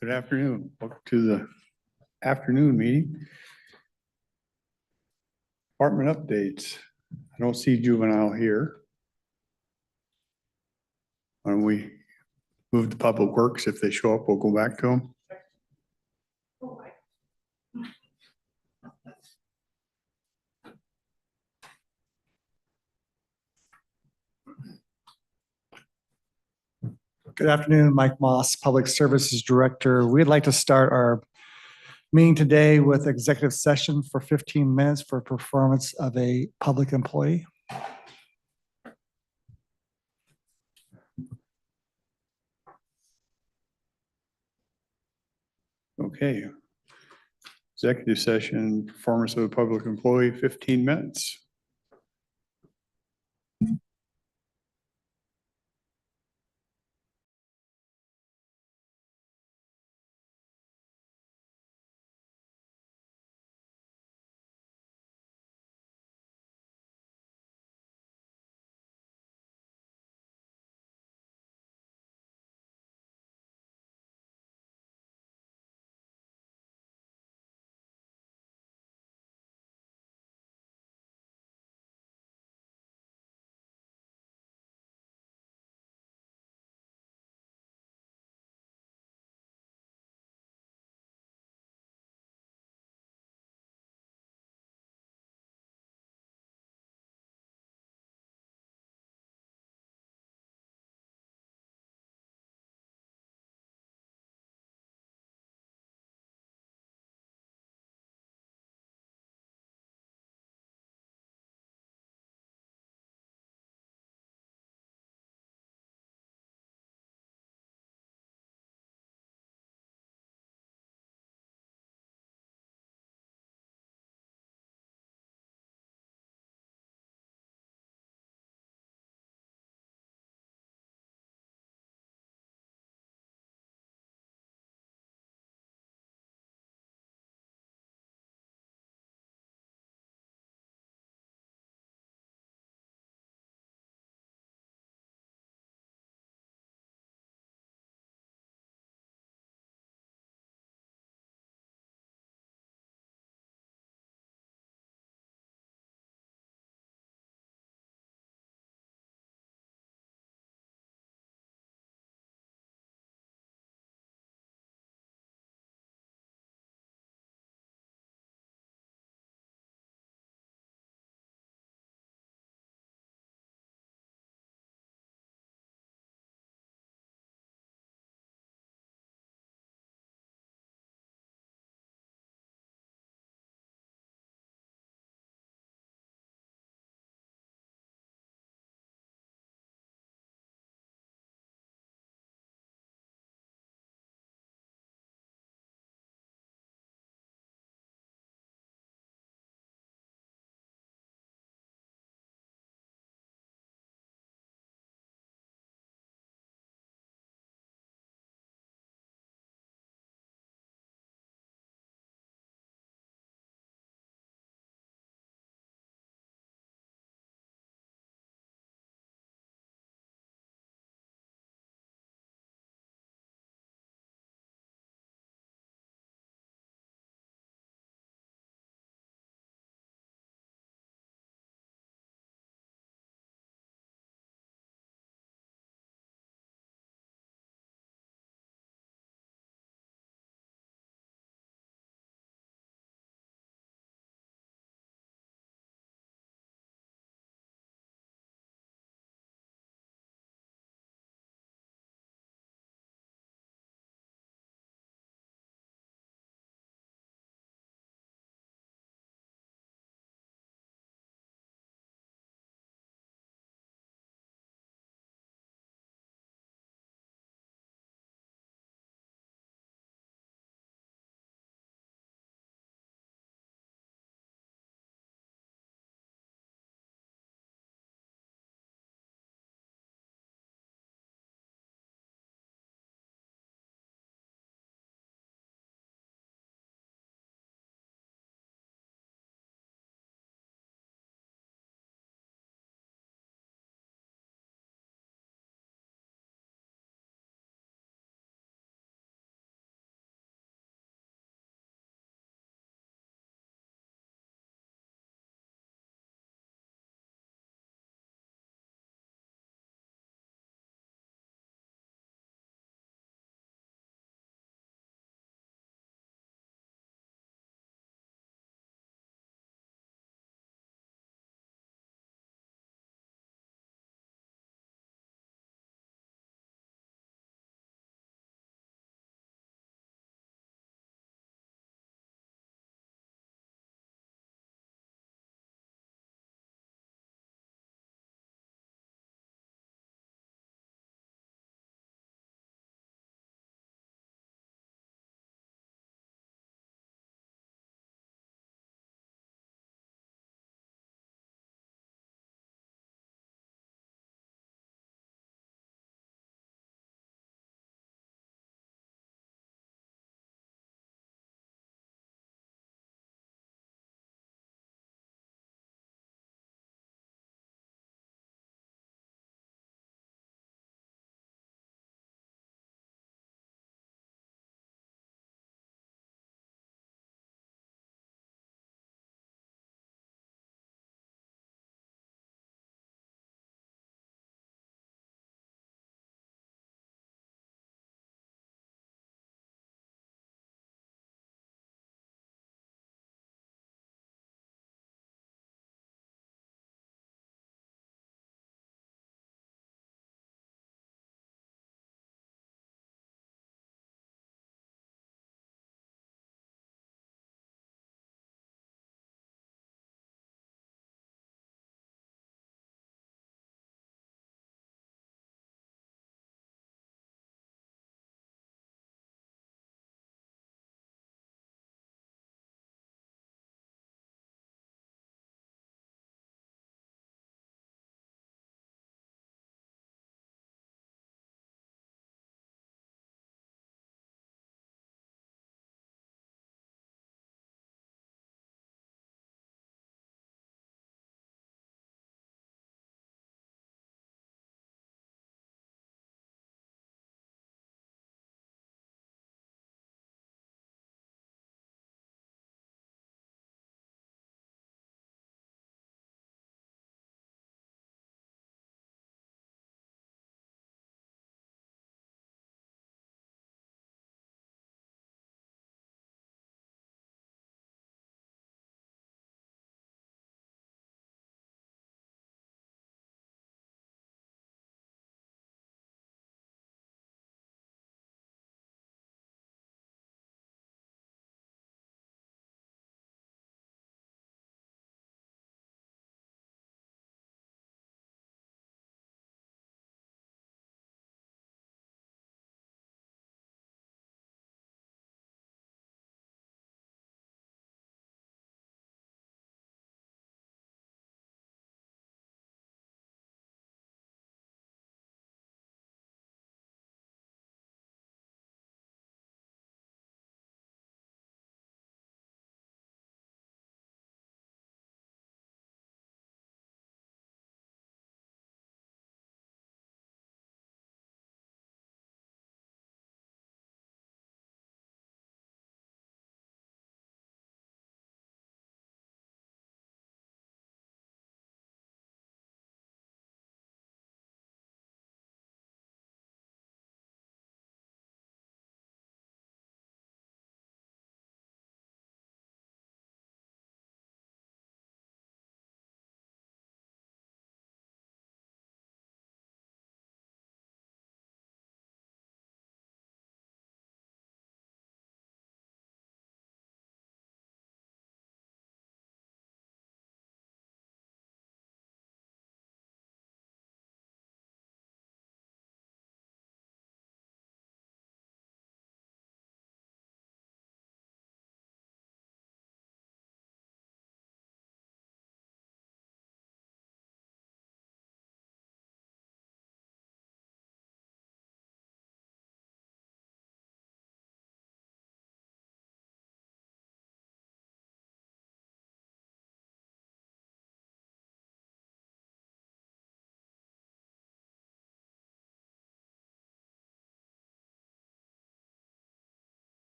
Good afternoon. Welcome to the afternoon meeting. Department updates. I don't see juvenile here. Why don't we move to public works? If they show up, we'll go back to them. Good afternoon, Mike Moss, Public Services Director. We'd like to start our meeting today with executive session for 15 minutes for performance of a public employee. Okay. Executive session, performance of a public employee, 15 minutes.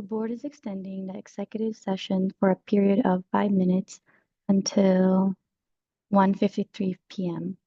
The board is extending the executive session for a period of 5 minutes until 1:53 p.m.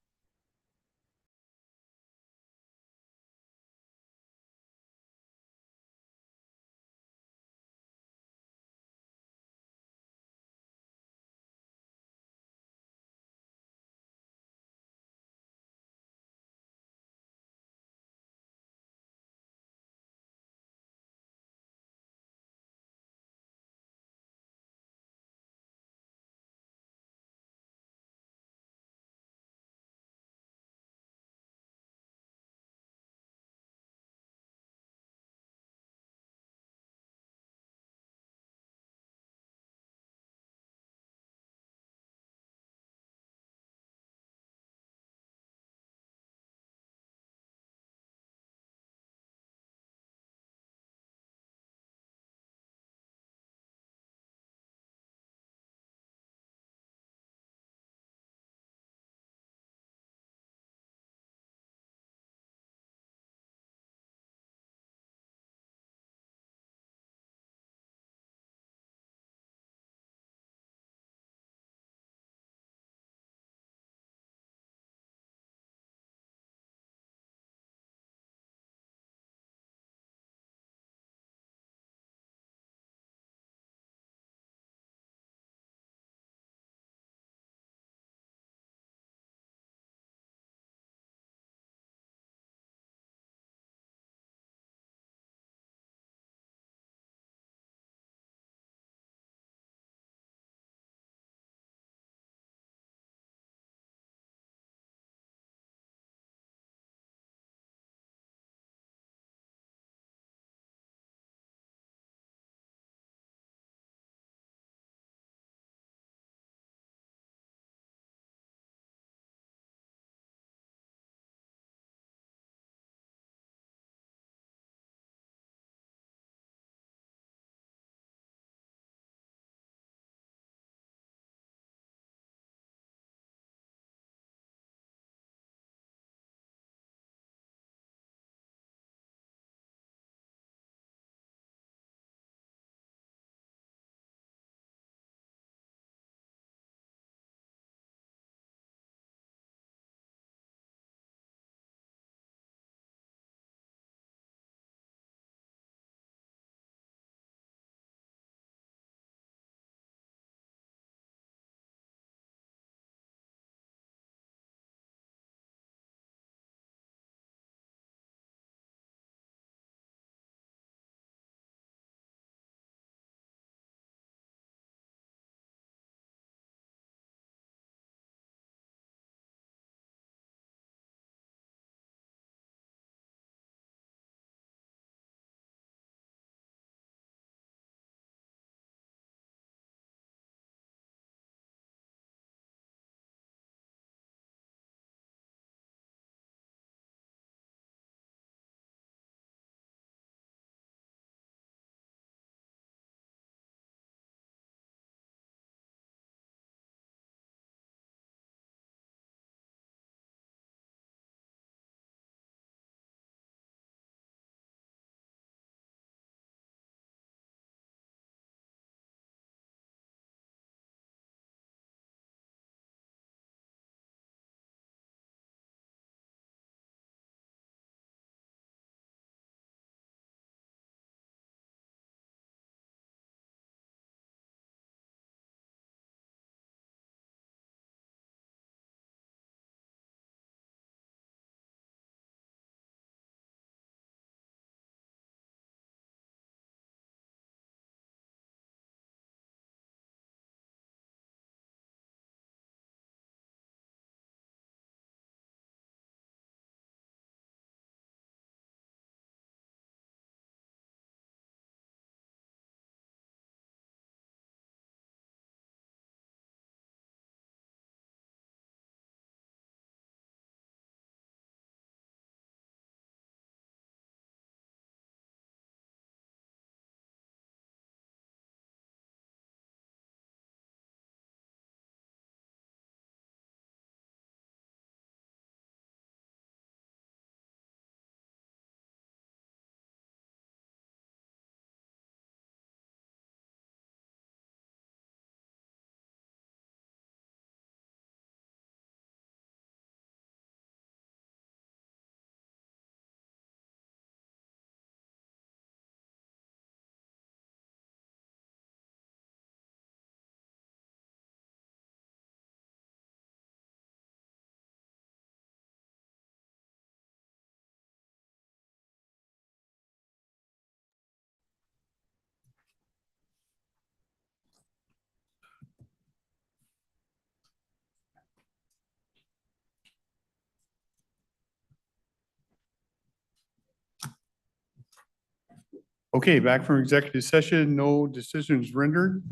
Okay, back from executive session, no decisions rendered.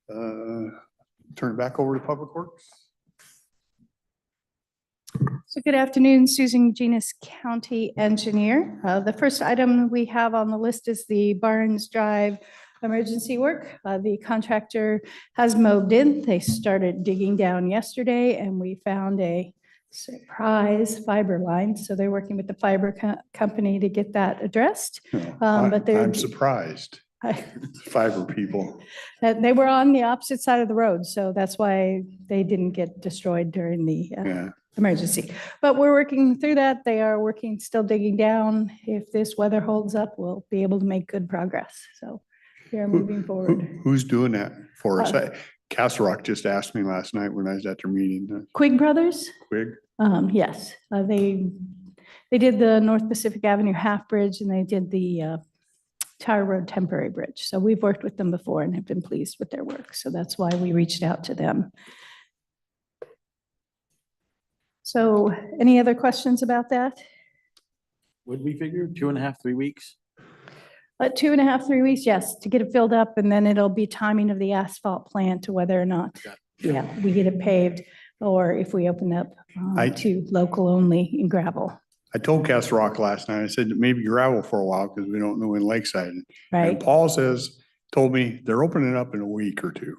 Turn it back over to Public Works. So good afternoon, Susan Genus, County Engineer. The first item we have on the list is the Barnes Drive emergency work. The contractor has moved in. They started digging down yesterday and we found a surprise fiber line. So they're working with the fiber company to get that addressed. But they're- I'm surprised. Fiber people. They were on the opposite side of the road, so that's why they didn't get destroyed during the Yeah. emergency. But we're working through that. They are working, still digging down. If this weather holds up, we'll be able to make good progress. So we are moving forward. Who's doing that for us? Castle Rock just asked me last night when I was at their meeting. Quigg Brothers? Quig? Yes, they did the North Pacific Avenue half bridge and they did the Tower Road temporary bridge. So we've worked with them before and have been pleased with their work. So that's why we reached out to them. So any other questions about that? Would we figure 2.5, 3 weeks? 2.5, 3 weeks, yes, to get it filled up, and then it'll be timing of the asphalt plant to whether or not, yeah, we get it paved, or if we open up to local only in gravel, I told Castle Rock last night, I said maybe gravel for a while because we don't know in Lakeside. And right? Paul told me they're opening up in a week or two.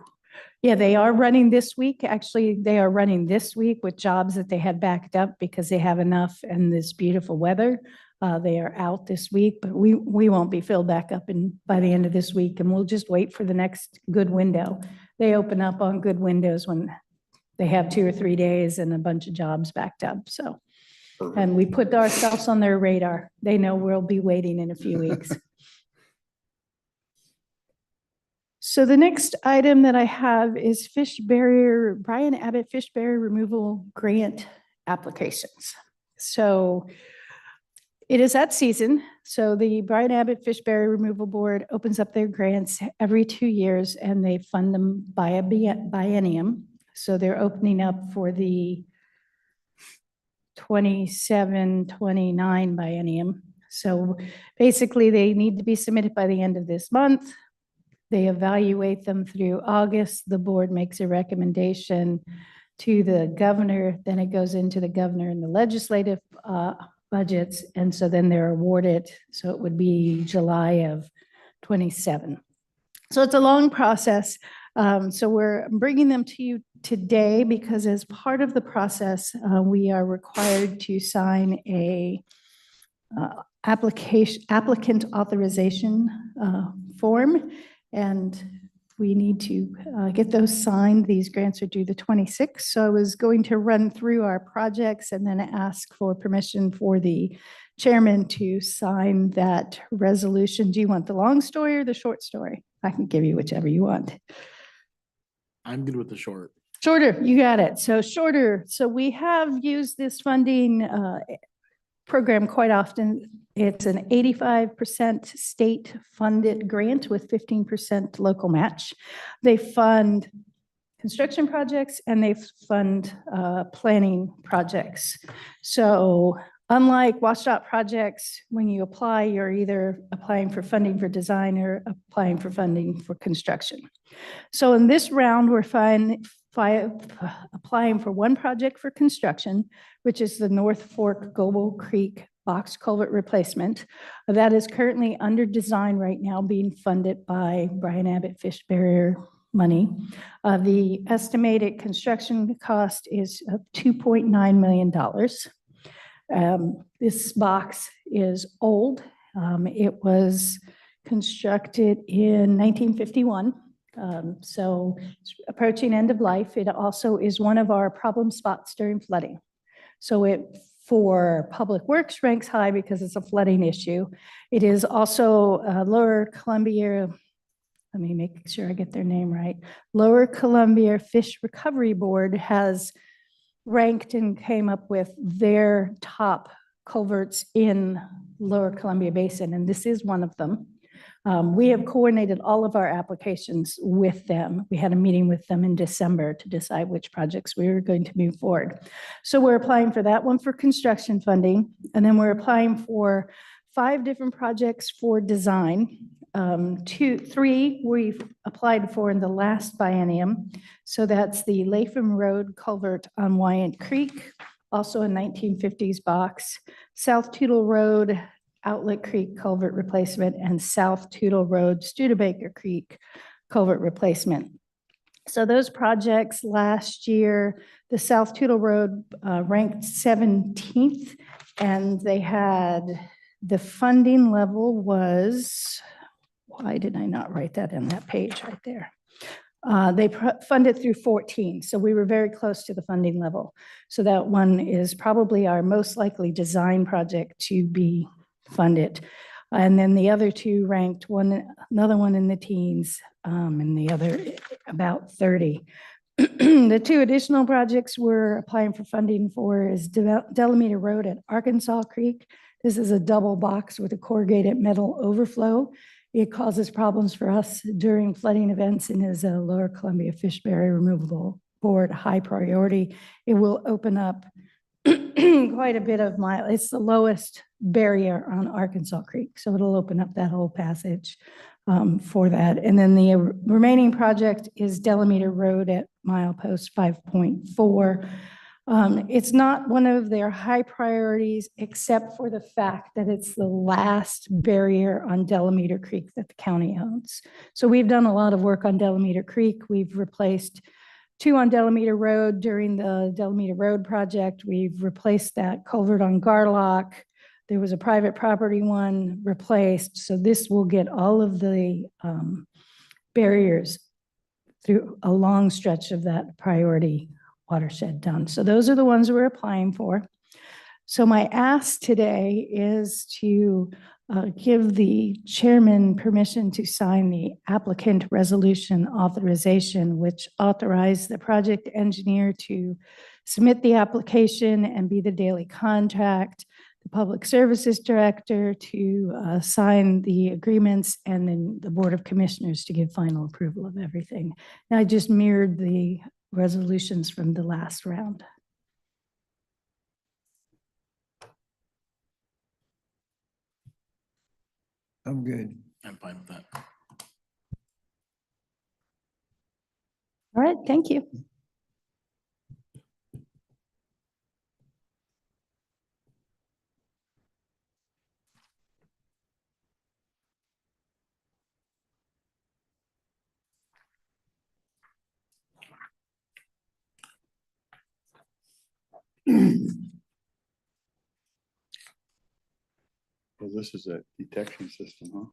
Yeah, they are running this week. Actually, they are running this week with jobs that they had backed up because they have enough and this beautiful weather. They are out this week, but we won't be filled back up by the end of this week, and we'll just wait for the next good window. They open up on good windows when they have 2 or 3 days and a bunch of jobs backed up. So, and we put ourselves on their radar. They know we'll be waiting in a few weeks. So the next item that I have is Brian Abbott fish barrier removal grant applications. So it is that season. So the Brian Abbott Fish Barrier Removal Board opens up their grants every 2 years and they fund them by a biennium. So they're opening up for the 27-29 biennium. So basically they need to be submitted by the end of this month. They evaluate them through August. The board makes a recommendation to the governor. Then it goes into the governor and the legislative budgets. And so then they're awarded. So it would be July of 27. So it's a long process. So we're bringing them to you today because as part of the process, we are required to sign a applicant authorization form. And we need to get those signed. These grants are due the 26th. So I was going to run through our projects and then ask for permission for the chairman to sign that resolution. Do you want the long story or the short story? I can give you whichever you want. I'm good with the short. Shorter, you got it. So shorter. So we have used this funding program quite often. It's an 85% state funded grant with 15% local match. They fund construction projects and they fund planning projects. So unlike WashDOT projects, when you apply, you're either applying for funding for design or applying for funding for construction. So in this round, we're applying for one project for construction, which is the North Fork Goble Creek box culvert replacement. That is currently under design right now, being funded by Brian Abbott Fish Barrier money. The estimated construction cost is $2.9 million. This box is old. It was constructed in 1951. So it's approaching end of life. It also is one of our problem spots during flooding. So it, for Public Works, ranks high because it's a flooding issue. It is also Lower Columbia, let me make sure I get their name right. Lower Columbia Fish Recovery Board has ranked and came up with their top culverts in Lower Columbia Basin, and this is one of them. We have coordinated all of our applications with them. We had a meeting with them in December to decide which projects we were going to move forward. So we're applying for that one for construction funding, and then we're applying for 5 different projects for design. 3 we've applied for in the last biennium. So that's the Latham Road culvert on Wyant Creek, also a 1950s box, South Tootle Road Outlet Creek culvert replacement, and South Tootle Road Studebaker Creek culvert replacement. So those projects last year, the South Tootle Road ranked 17th, and they had, the funding level was, why did I not write that in that page right there? They funded through 14, so we were very close to the funding level. So that one is probably our most likely design project to be funded. And then the other 2 ranked, another one in the teens, and the other about 30. The 2 additional projects we're applying for funding for is Delameter Road at Arkansas Creek. This is a double box with a corrugated metal overflow. It causes problems for us during flooding events and is a Lower Columbia Fish Berry Removable Board high priority. It will open up quite a bit of it's the lowest barrier on Arkansas Creek. So it'll open up that whole passage for that. And then the remaining project is Delameter Road at milepost 5.4. It's not one of their high priorities, except for the fact that it's the last barrier on Delameter Creek that the county owns. So we've done a lot of work on Delameter Creek. We've replaced 2 on Delameter Road during the Delameter Road project. We've replaced that culvert on Garlock. There was a private property one replaced. So this will get all of the barriers through a long stretch of that priority watershed done. So those are the ones we're applying for. So my ask today is to give the chairman permission to sign the applicant resolution authorization, which authorized the project engineer to submit the application and be the daily contact, the public services director to sign the agreements, and then the board of commissioners to give final approval of everything. And I just mirrored the resolutions from the last round. I'm good. I'm fine with that. All right, thank you. Well, this is a detection system, huh?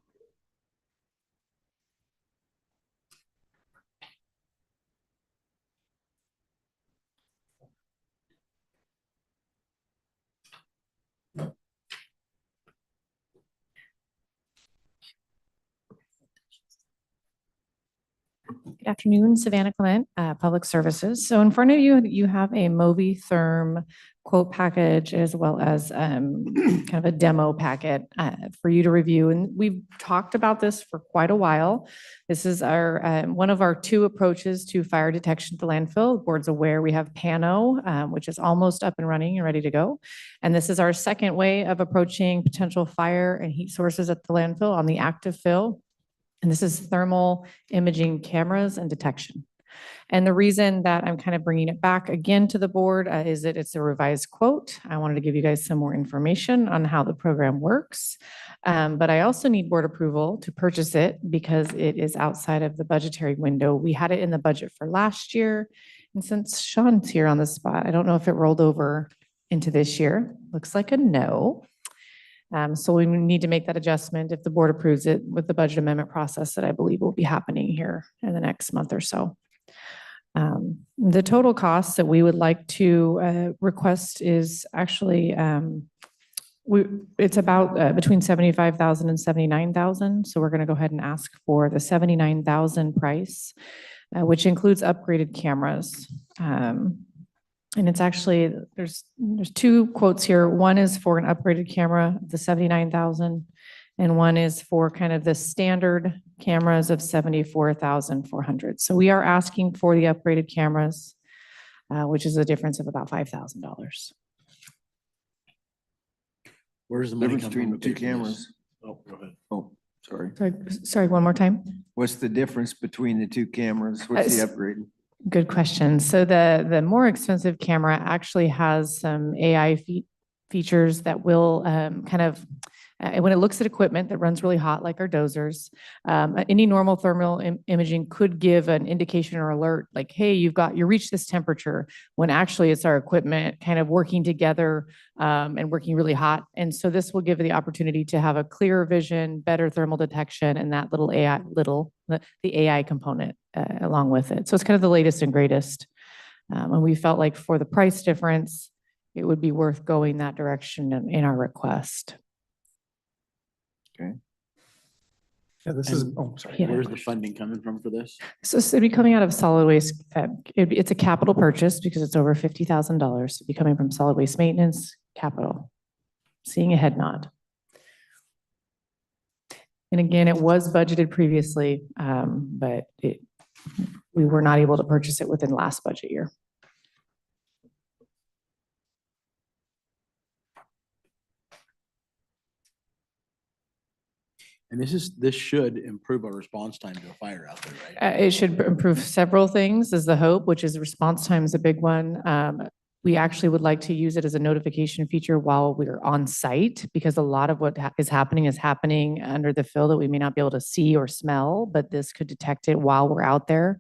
Good afternoon, Savannah Clement, Public Services. So in front of you, you have a Movitherm quote package as well as kind of a demo packet for you to review. And we've talked about this for quite a while. This is our one of our 2 approaches to fire detection at the landfill. The board's aware we have Pano, which is almost up and running and ready to go. And this is our second way of approaching potential fire and heat sources at the landfill on the active fill. And this is thermal imaging cameras and detection. And the reason that I'm kind of bringing it back again to the board is that it's a revised quote. I wanted to give you guys some more information on how the program works. But I also need board approval to purchase it because it is outside of the budgetary window. We had it in the budget for last year. And since Sean's here on the spot, I don't know if it rolled over into this year. Looks like a no. So we need to make that adjustment if the board approves it with the budget amendment process that I believe will be happening here in the next month or so. The total cost that we would like to request is actually, it's about between $75,000 and $79,000. So we're going to go ahead and ask for the $79,000 price, which includes upgraded cameras. And it's actually, there's 2 quotes here. One is for an upgraded camera, the $79,000, and one is for kind of the standard cameras of $74,400. So we are asking for the upgraded cameras, which is a difference of about $5,000. Where's the money Difference coming from? between the two to pay for this? cameras. Oh, go ahead. Oh, sorry. Sorry, one more time. What's the difference between the two cameras? What's the upgrade? Good question. So the more expensive camera actually has some AI features that will kind of, when it looks at equipment that runs really hot, like our dozers, any normal thermal imaging could give an indication or alert like, hey, you reached this temperature, when actually it's our equipment kind of working together and working really hot. And so this will give the opportunity to have a clearer vision, better thermal detection, and that little AI, the AI component along with it. So it's kind of the latest and greatest. And we felt like for the price difference, it would be worth going that direction in our request. Yeah, this is, And sorry. Yeah. Where's the funding coming from for this? So it'd be coming out of solid waste. It's a capital purchase because it's over $50,000. It'd be coming from solid waste maintenance capital. Seeing a head nod. And again, it was budgeted previously, but we were not able to purchase it within last budget year. And this should improve our response time to a fire out there, right? It should improve several things is the hope, which is response time is a big one. We actually would like to use it as a notification feature while we're on site, because a lot of what is happening under the fill that we may not be able to see or smell, but this could detect it while we're out there.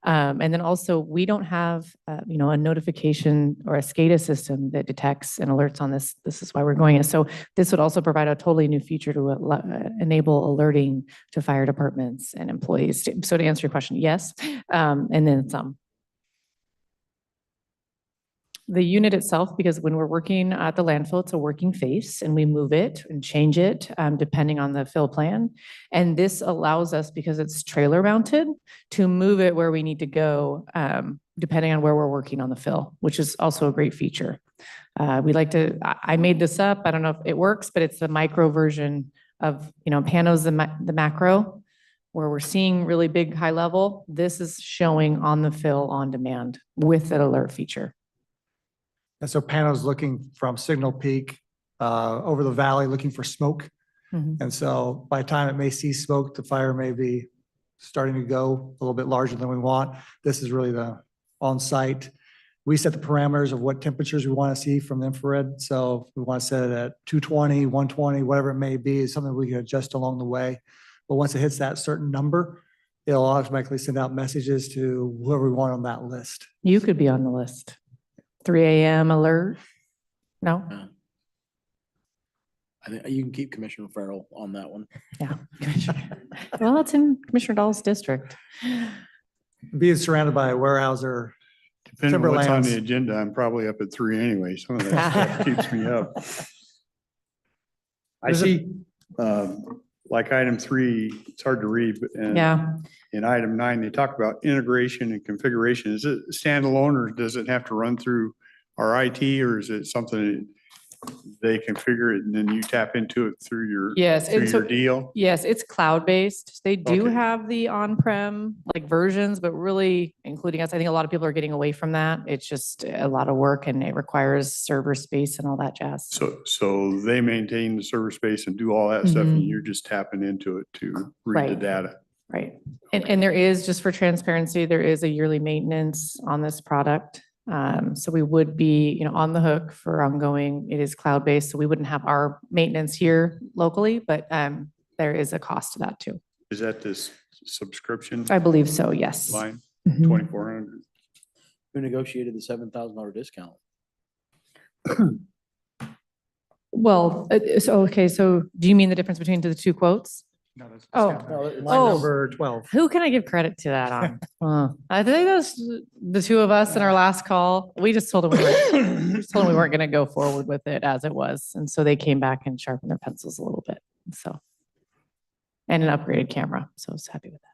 And then also we don't have, a notification or a SCADA system that detects and alerts on this. This is why we're going. So this would also provide a totally new feature to enable alerting to fire departments and employees. So to answer your question, yes, and then some. The unit itself, because when we're working at the landfill, it's a working face and we move it and change it depending on the fill plan. And this allows us, because it's trailer mounted, to move it where we need to go depending on where we're working on the fill, which is also a great feature. I made this up. I don't know if it works, but it's the micro version of, Pano's the macro, where we're seeing really big high level. This is showing on the fill on demand with an alert feature. And so Pano's looking from signal peak over the valley, looking for smoke. Mhm. And so by the time it may see smoke, the fire may be starting to go a little bit larger than we want. This is really the on-site. We set the parameters of what temperatures we want to see from the infrared. So if we want to set it at 220, 120, whatever it may be, is something we can adjust along the way. But once it hits that certain number, it'll automatically send out messages to whoever we want on that list. You could be on the list. 3 a.m. alert? No? I think you can keep Commissioner Farrell on that one. Yeah. Well, it's in Commissioner Dahl's district. Being surrounded by a warehouser, Depending on what's on Timberlands. the agenda, I'm probably up at 3 anyway. Some of that stuff keeps me up. I There's a- see, like item 3, it's hard to read, but Yeah. in item 9, they talk about integration and configuration. Is it standalone or does it have to run through our IT, or is it something they configure it and then you tap into it through your, Yes. through And so, your deal? yes, it's cloud-based. They do Okay. have the on-prem versions, but really, including us, I think a lot of people are getting away from that. It's just a lot of work and it requires server space and all that jazz. So they maintain the server space and do all that stuff and Mhm. you're just tapping into it to read the Right. data. Right. And there is, just for transparency, there is a yearly maintenance on this product. So we would be, on the hook for ongoing. It is cloud-based, so we wouldn't have our maintenance here locally, but there is a cost to that too. Is that this subscription I believe so, yes. line, Mhm. 2,400? Who negotiated the $7,000 discount? Well, so do you mean the difference between the two quotes? no, that's Oh. line Oh. number 12. Who can I give credit to that on? I think that's the two of us in our last call. We just told them we weren't going to go forward with it as it was. And so they came back and sharpened their pencils a little bit. So, and an upgraded camera. So I was happy with that.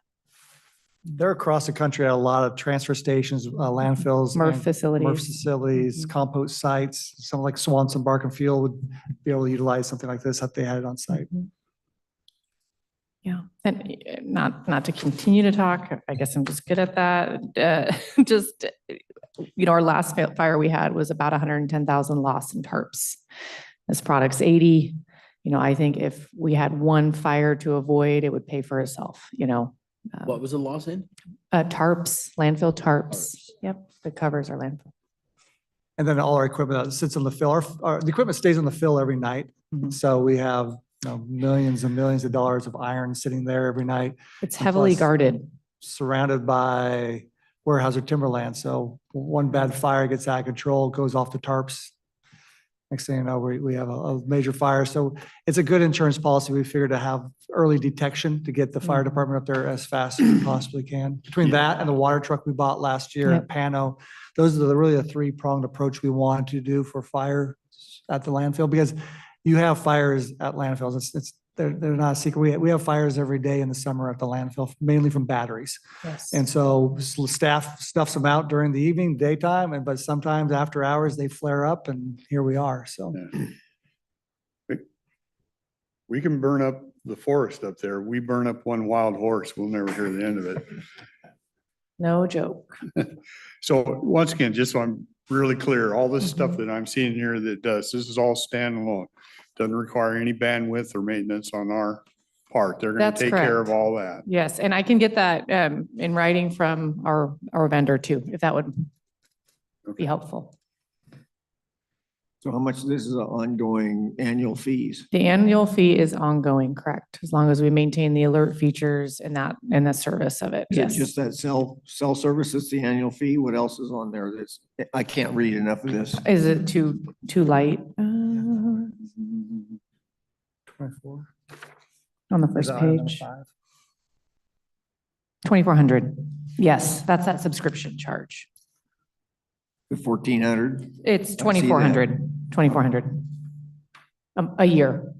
They're across the country at a lot of transfer stations, landfills. MRF and facilities. MRF facilities, Mhm. compost sites. Something like Swanson, Bark and Field would be able to utilize something like this if they had it on site. Yeah, and not to continue to talk, I guess I'm just good at that. Our last fire we had was about 110,000 lost in tarps. This product's 80. You know, I think if we had one fire to avoid, it would pay for itself, you know. What was the loss in? Tarps, landfill tarps. Tarps. Yep, the covers are landfill. And then all our equipment that sits on the fill, the equipment stays on the fill every night. Mhm. So we have, you know, millions and millions of dollars of iron sitting there every night, It's heavily plus- guarded. surrounded by Weyerhaeuser timberland. So one bad fire gets out of control, goes off the tarps. Next thing you know, we have a major fire. So it's a good insurance policy. We figured to have early detection to get the fire department up there as fast as we possibly can. Between that and the water truck we bought last year at Pano, those are really the three-pronged approach we want to do for fire at the landfill, because you have fires at landfills. They're not a secret. We have fires every day in the summer at the landfill, mainly from batteries. Yes. And so staff stuffs them out during the evening, daytime, but sometimes after hours, they flare up, and here we are, so. We can burn up the forest up there. We burn up one wild horse. We'll never hear the end of it. No joke. So once again, just so I'm really clear, all this stuff that I'm seeing here this is all standalone. Doesn't require any bandwidth or maintenance on our part. They're going That's to take care of correct. all that. Yes, and I can get that in writing from our vendor too, if that would be Okay. helpful. So how much this is ongoing annual fees? The annual fee is ongoing, correct? As long as we maintain the alert features and the service of it. Is it Yes. just that cell service is the annual fee? What else is on there? I can't read enough of this. Is it too light? 24. On the Is first that item number page, 5? 2,400. Yes, that's that subscription charge. The 1,400? It's I see that. 2,400 a year.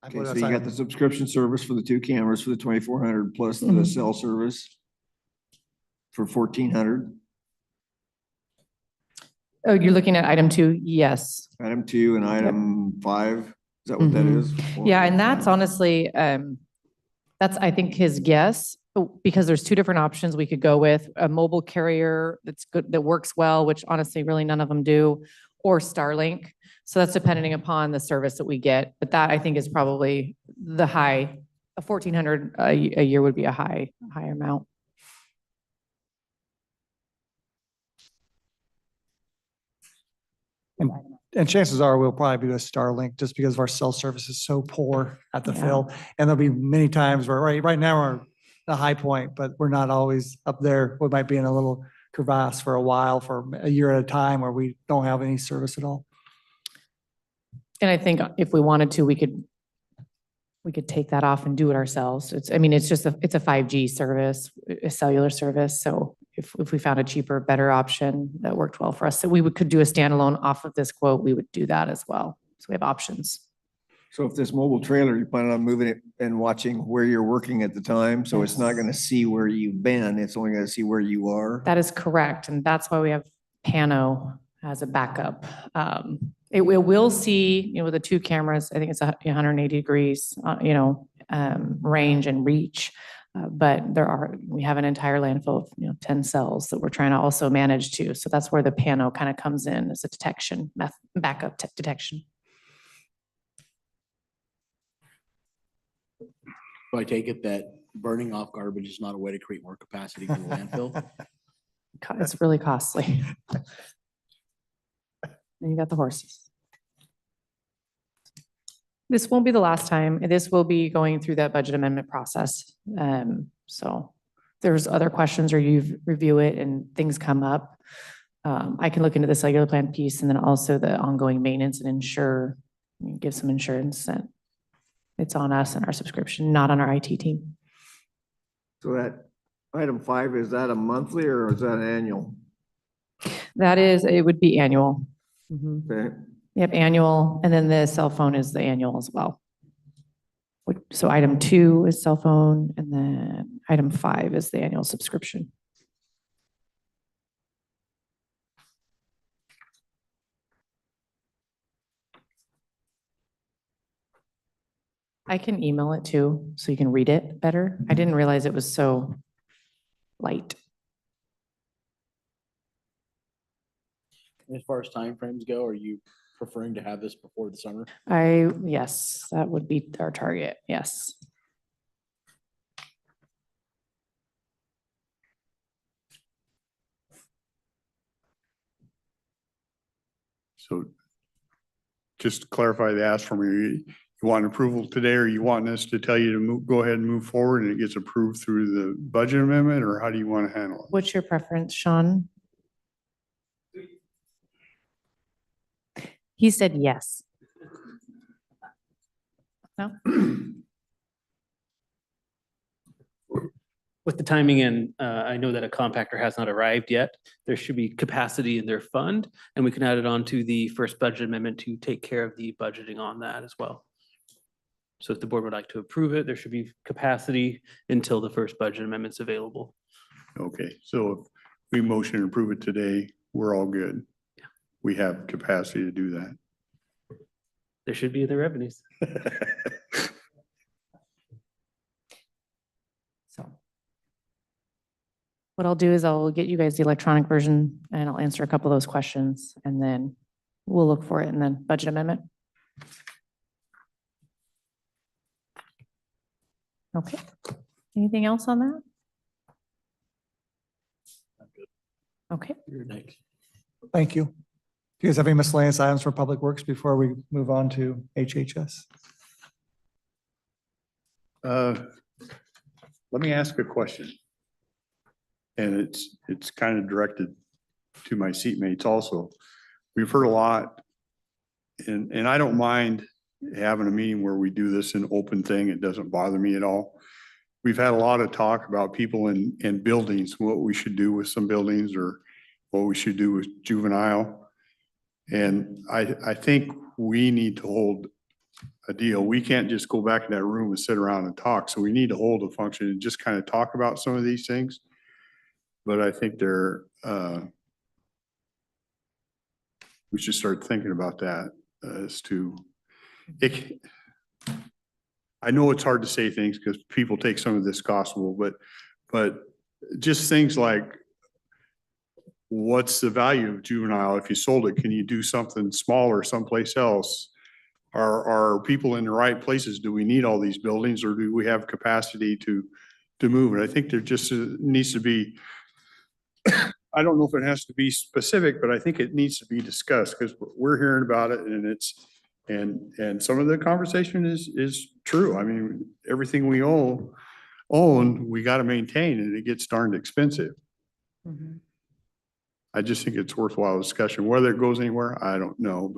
I Okay, believe so that's you got item- the subscription service for the 2 cameras for the 2,400 plus the Mhm. cell service for 1,400. Oh, you're looking at item 2? Yes. Item 2 and item 5. Is that what that Mhm. is? Yeah, and that's honestly, that's, I think, his guess, because there's 2 different options we could go with. A mobile carrier that's good, that works well, which honestly, really none of them do, or Starlink. So that's depending upon the service that we get. But that, I think, is probably the high. A 1,400 a year would be a high amount. And chances are we'll probably be with Starlink just because our cell service is so poor at the Yeah. fill. And there'll be many times where right now we're the high point, but we're not always up there. We might be in a little crevasse for a while, for a year at a time, where we don't have any service at all. And I think if we wanted to, we could take that off and do it ourselves. It's just it's a 5G service, a cellular service. So if we found a cheaper, better option that worked well for us, so could do a standalone off of this quote, we would do that as well. So we have options. So if this mobile trailer, you plan on moving it and watching where you're working at the time, so it's not Yes. going to see where you've been, it's only going to see where you are. That is correct. And that's why we have Pano as a backup. It will see, with the 2 cameras, I think it's 180 degrees, range and reach. But we have an entire landfill of, 10 cells that we're trying to also manage too. So that's where the Pano kind of comes in as a detection, backup detection. So I take it that burning off garbage is not a way to create more capacity for the landfill? It's really costly. And you got the horses. This won't be the last time. This will be going through that budget amendment process. So if there's other questions or you review it and things come up, I can look into the cellular plan piece and then also the ongoing maintenance and give some insurance that it's on us and our subscription, not on our IT team. So that item 5, is that a monthly or is that an annual? It would be annual. Mhm. Okay. Yep, annual, and then the cell phone is the annual as well. So item 2 is cell phone, and then item 5 is the annual subscription. I can email it too, so you can read it better. I didn't realize it was so light. As far as timeframes go, are you preferring to have this before the summer? Yes, that would be our target. Yes. So just to clarify the ask for me, you want approval today, or you want us to tell you to move, go ahead and move forward and it gets approved through the budget amendment, or how do you want to handle it? What's your preference, Sean? He said yes. No? With the timing and I know that a compactor has not arrived yet. There should be capacity in their fund, and we can add it on to the first budget amendment to take care of the budgeting on that as well. So if the board would like to approve it, there should be capacity until the first budget amendment's available. Okay, so if we motion and approve it today, we're all good. We have capacity to do that. There should be the revenues. So what I'll do is I'll get you guys the electronic version and I'll answer a couple of those questions and then we'll look for it in the budget amendment. Okay. Anything else on that? Okay. You're next. Thank you. Do you guys have any miscellaneous items for Public Works before we move on to HHS? Let me ask a question. And it's kind of directed to my seatmates also. We've heard a lot, and I don't mind having a meeting where we do this in open thing. It doesn't bother me at all. We've had a lot of talk about people in buildings, what we should do with some buildings or what we should do with juvenile. And I think we need to hold a deal. We can't just go back in that room and sit around and talk. So we need to hold a function and just kind of talk about some of these things. But I think we should start thinking about that as to it. I know it's hard to say things because people take some of this gospel, but just things like, what's the value of juvenile? If you sold it, can you do something smaller someplace else? Are people in the right places? Do we need all these buildings, or do we have capacity to move it? I think there just needs to be, I don't know if it has to be specific, but I think it needs to be discussed because we're hearing about it and some of the conversation is true. I mean, everything we own, we got to maintain, and it gets darned expensive. I just think it's worthwhile discussion. Whether it goes anywhere, I don't know,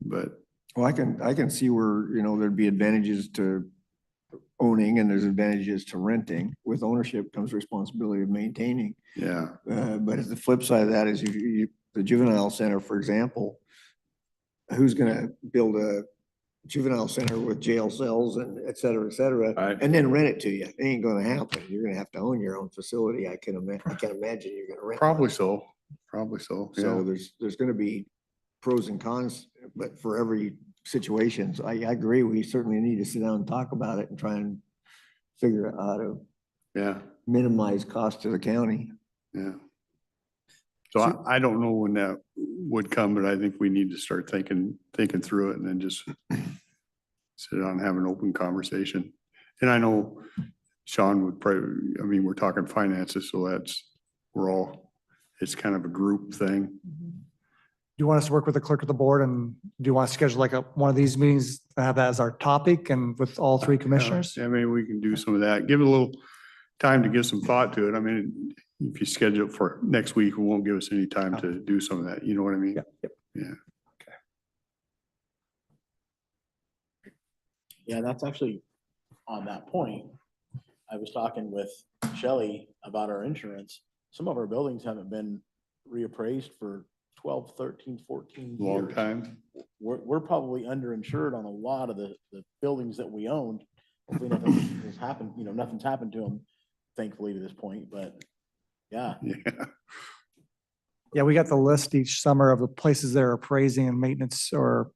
but. Well, I can see where, there'd be advantages to owning and there's advantages to renting. With ownership comes responsibility of maintaining. Yeah. But the flip side of that is the juvenile center, for example, who's gonna build a juvenile center with jail cells and et cetera, Right. and then rent it to you? It ain't gonna happen. You're gonna have to own your own facility. I can't imagine you're gonna rent. Probably one. so. Probably so. So Yeah. there's gonna be pros and cons, but for every situations, I agree. We certainly need to sit down and talk about it and try and figure out how to Yeah. minimize cost to the county. Yeah. So I don't know when that would come, but I think we need to start thinking through it and then just sit down and have an open conversation. And I know Sean would probably, we're talking finances, so it's kind of a group thing. Do you want us to work with the clerk of the board, and do you want to schedule like one of these meetings to have that as our topic and with all three commissioners? I mean, we can do some of that. Give it a little time to give some thought to it. I mean, if you schedule it for next week, it won't give us any time to do some of that. You know what I mean? Yep. Yeah. Yeah, that's actually on that point. I was talking with Shelley about our insurance. Some of our buildings haven't been reappraised for 12, 13, 14 Long years. time. We're probably underinsured on a lot of the buildings that we owned. Hopefully nothing has happened, nothing's happened to them, thankfully to this point, but yeah. Yeah. Yeah, we got the list each summer of the places they're appraising and maintenance or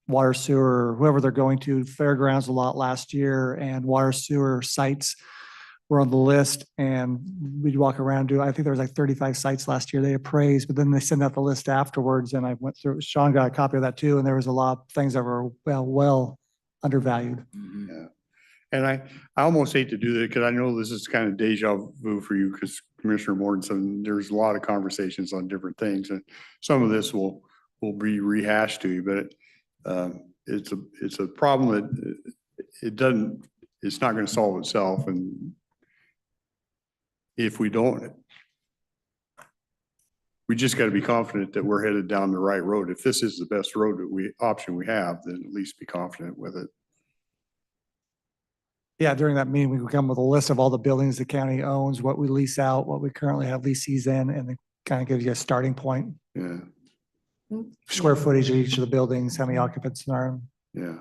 water sewer, or whoever they're going to. Fairgrounds a lot last year, and water sewer sites were on the list, and we'd walk around, I think there was like 35 sites last year they appraised, but then they send out the list afterwards, and I went through, Sean got a copy of that too, and there was a lot of things that were well undervalued. Yeah. And I almost hate to do that because I know this is kind of deja vu for you because Commissioner Mortensen, there's a lot of conversations on different things, and some of this will be rehashed to you, but it's a problem that it's not going to solve itself. And if we don't, we just got to be confident that we're headed down the right road. If this is the best road option we have, then at least be confident with it. Yeah, during that meeting, we would come with a list of all the buildings the county owns, what we lease out, what we currently have leases in, and it kind of gives you a starting point. Yeah, Square footage of each of the buildings, how many occupants are in. yeah.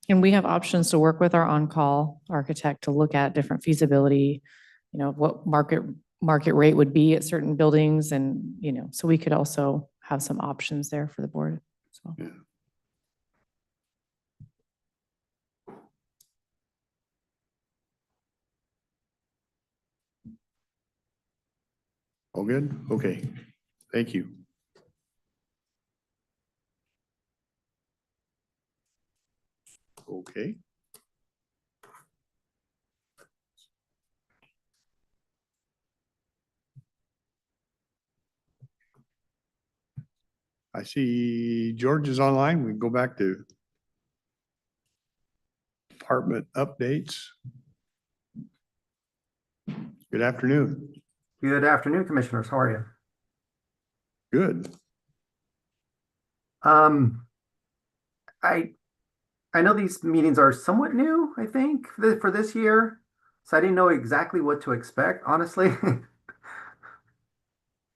And we have options to work with our on-call architect to look at different feasibility, what market rate would be at certain buildings, and, so we could also have some options there for the board. So. Yeah. All good? Okay. Thank you. Okay. I see George is online. We can go back to department updates. Good afternoon. Good afternoon, Commissioners. How are you? Good. I know these meetings are somewhat new, I think, for this year. So I didn't know exactly what to expect, honestly.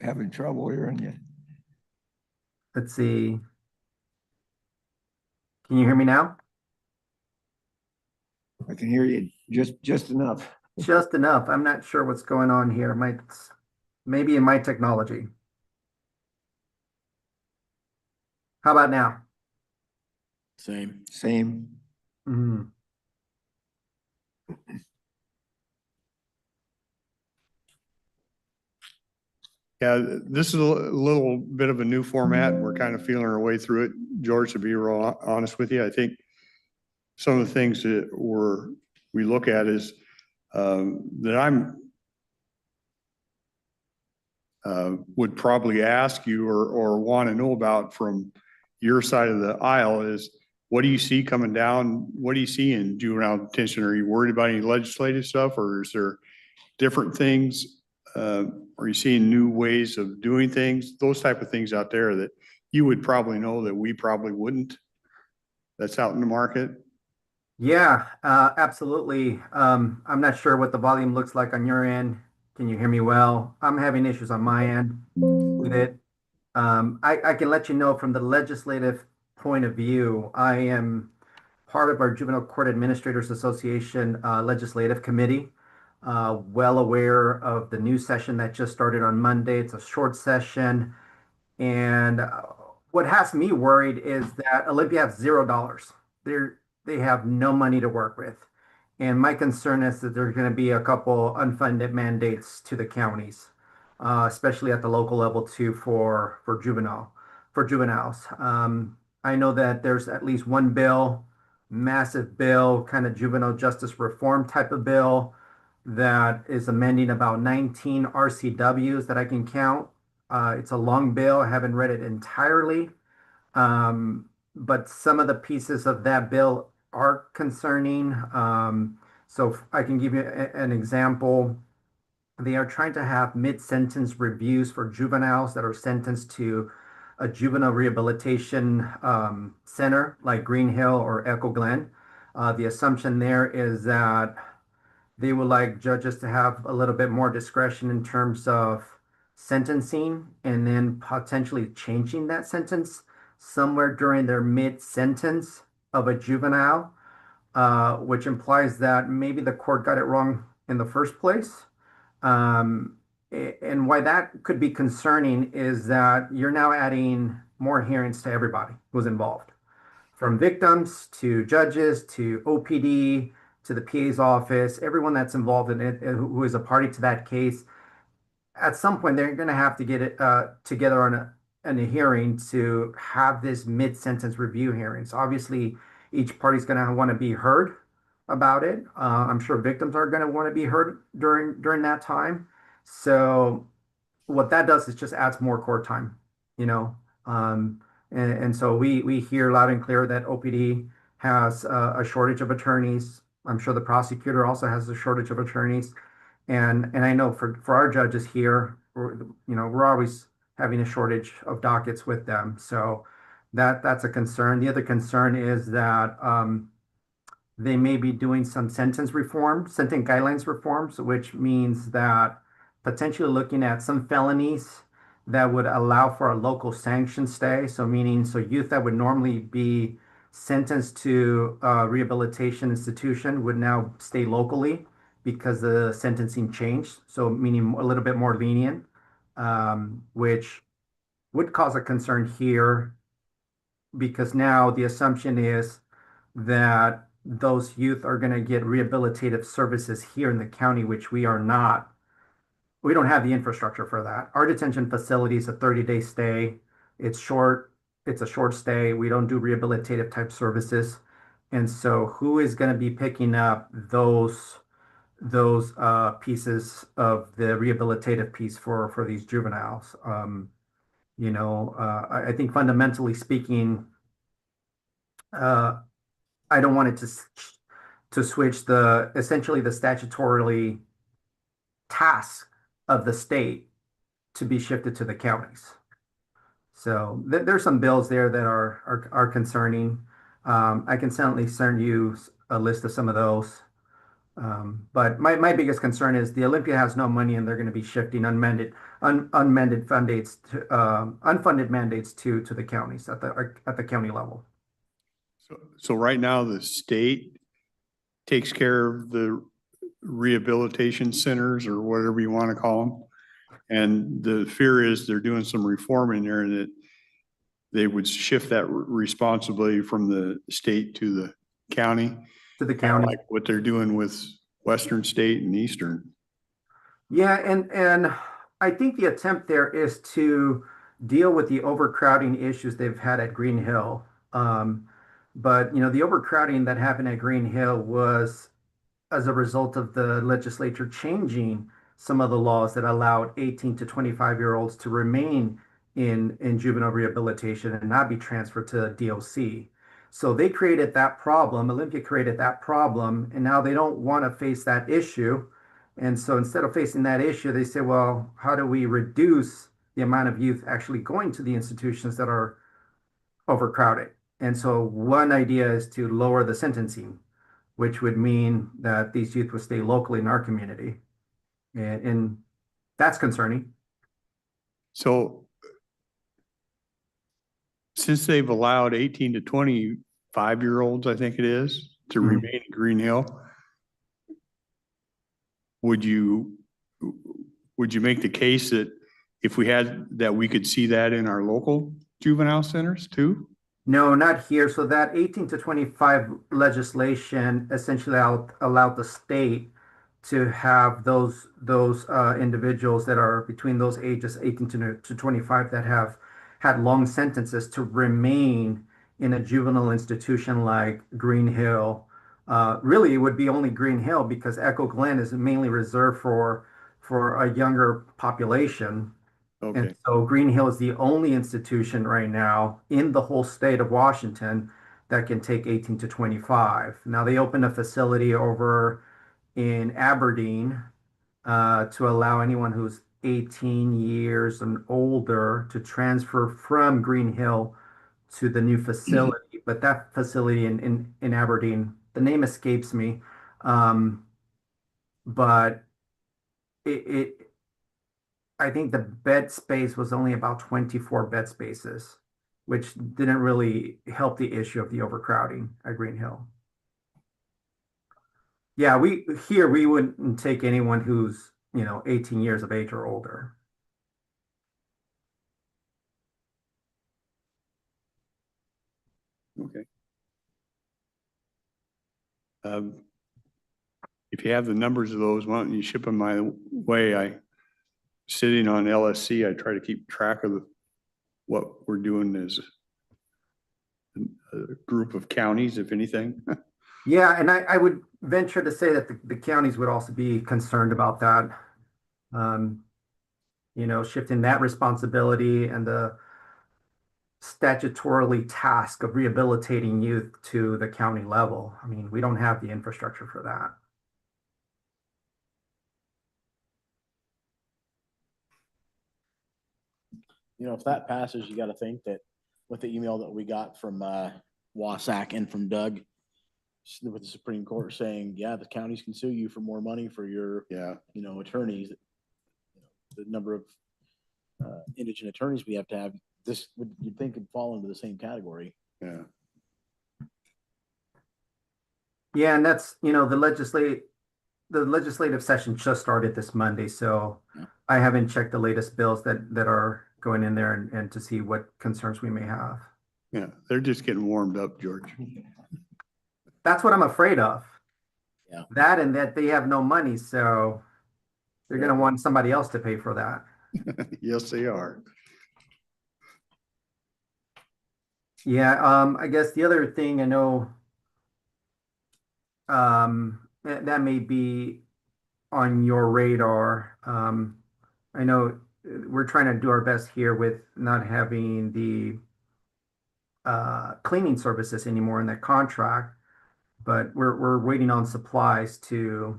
Having trouble hearing you. Let's see. Can you hear me now? I can hear you just enough. Just enough. I'm not sure what's going on here. Maybe in my technology. How about now? Same. Same. Mhm. Yeah, this is a little bit of a new format. We're kind of feeling our way through it. George, to be real honest with you, I think some of the things that we look at is that I'm would probably ask you or want to know about from your side of the aisle is, what do you see coming down? What do you see in juvenile detention? Are you worried about any legislative stuff, or is there different things? Are you seeing new ways of doing things? Those type of things out there that you would probably know that we probably wouldn't, that's out in the market? Yeah, absolutely. I'm not sure what the volume looks like on your end. Can you hear me well? I'm having issues on my end with it. I can let you know from the legislative point of view, I am part of our Juvenile Court Administrators Association Legislative Committee. Well aware of the new session that just started on Monday. It's a short session. And what has me worried is that Olympia has $0. They have no money to work with. And my concern is that there's going to be a couple unfunded mandates to the counties, especially at the local level too, for juveniles. I know that there's at least one bill, massive bill, kind of juvenile justice reform type of bill that is amending about 19 RCWs that I can count. It's a long bill. I haven't read it entirely. But some of the pieces of that bill are concerning. So I can give you an example. They are trying to have mid-sentence reviews for juveniles that are sentenced to a juvenile rehabilitation center like Green Hill or Echo Glen. The assumption there is that they would like judges to have a little bit more discretion in terms of sentencing and then potentially changing that sentence somewhere during their mid-sentence of a juvenile, which implies that maybe the court got it wrong in the first place. And why that could be concerning is that you're now adding more hearings to everybody who's involved, from victims to judges to OPD to the PA's office, everyone that's involved in it, who is a party to that case. At some point, they're going to have to get it together on a hearing to have this mid-sentence review hearing. So obviously, each party's going to want to be heard about it. I'm sure victims are going to want to be heard during that time. So what that does is just adds more court time, you know. And so we hear loud and clear that OPD has a shortage of attorneys. I'm sure the prosecutor also has a shortage of attorneys. And I know for our judges here, we're always having a shortage of dockets with them. So that's a concern. The other concern is that they may be doing some sentence guidelines reforms, which means that potentially looking at some felonies that would allow for a local sanction stay. So youth that would normally be sentenced to a rehabilitation institution would now stay locally because the sentencing changed. So meaning a little bit more lenient, which would cause a concern here because now the assumption is that those youth are going to get rehabilitative services here in the county, which we are not. We don't have the infrastructure for that. Our detention facility is a 30-day stay. It's short. It's a short stay. We don't do rehabilitative type services. And so who is going to be picking up those pieces of the rehabilitative piece for these juveniles? I think fundamentally speaking, I don't want it to switch essentially the statutorily task of the state to be shifted to the counties. So there's some bills there that are concerning. I can certainly send you a list of some of those. But my biggest concern is the Olympia has no money and they're going to be shifting unfunded mandates to the counties at the county level. So right now, the state takes care of the rehabilitation centers or whatever you want to call them. And the fear is they're doing some reform in there and that they would shift that responsibility from the state to the county. To the Kind of county. like what they're doing with Western State and Eastern. Yeah, and I think the attempt there is to deal with the overcrowding issues they've had at Green Hill. But the overcrowding that happened at Green Hill was as a result of the legislature changing some of the laws that allowed 18 to 25-year-olds to remain in juvenile rehabilitation and not be transferred to DOC. So they created that problem. Olympia created that problem, and now they don't want to face that issue. And so instead of facing that issue, they say, well, how do we reduce the amount of youth actually going to the institutions that are overcrowded? And so one idea is to lower the sentencing, which would mean that these youth would stay locally in our community. And that's concerning. So since they've allowed 18 to 25-year-olds, I think it is, to remain in Green Hill, would you make the case that if we had that, we could see that in our local juvenile centers too? No, not here. So that 18 to 25 legislation essentially allowed the state to have those individuals that are between those ages 18 to 25 that have had long sentences to remain in a juvenile institution like Green Hill. Really, it would be only Green Hill because Echo Glen is mainly reserved for a younger population. Okay. And so Green Hill is the only institution right now in the whole state of Washington that can take 18 to 25. Now they opened a facility over in Aberdeen to allow anyone who's 18 years and older to transfer from Green Hill to the new facility. But that facility in Aberdeen, the name escapes me, but I think the bed space was only about 24 bed spaces, which didn't really help the issue of the overcrowding at Green Hill. Yeah, we wouldn't take anyone who's 18 years of age or older. Okay. if you have the numbers of those, why don't you ship them my way? Sitting on LSC, I try to keep track of what we're doing as a group of counties, if anything. Yeah, and I would venture to say that the counties would also be concerned about that. Shifting that responsibility and the statutorily task of rehabilitating youth to the county level. I mean, we don't have the infrastructure for that. If that passes, you got to think that with the email that we got from Wasack and from Doug with the Supreme Court saying, yeah, the counties can sue you for more money for your, attorneys. The number of indigent attorneys we have to have, this would, you'd think would fall into the same category. Yeah. Yeah, and that's, the legislative session just started this Monday, so Yeah. I haven't checked the latest bills that are going in there and to see what concerns we may have. Yeah, they're just getting warmed up, George. That's what I'm afraid of. Yeah. That and that they have no money, so they're going to want somebody else to pay for that. Yes, they are. Yeah, I guess the other thing I know that may be on your radar. I know we're trying to do our best here with not having the cleaning services anymore in that contract, but we're waiting on supplies to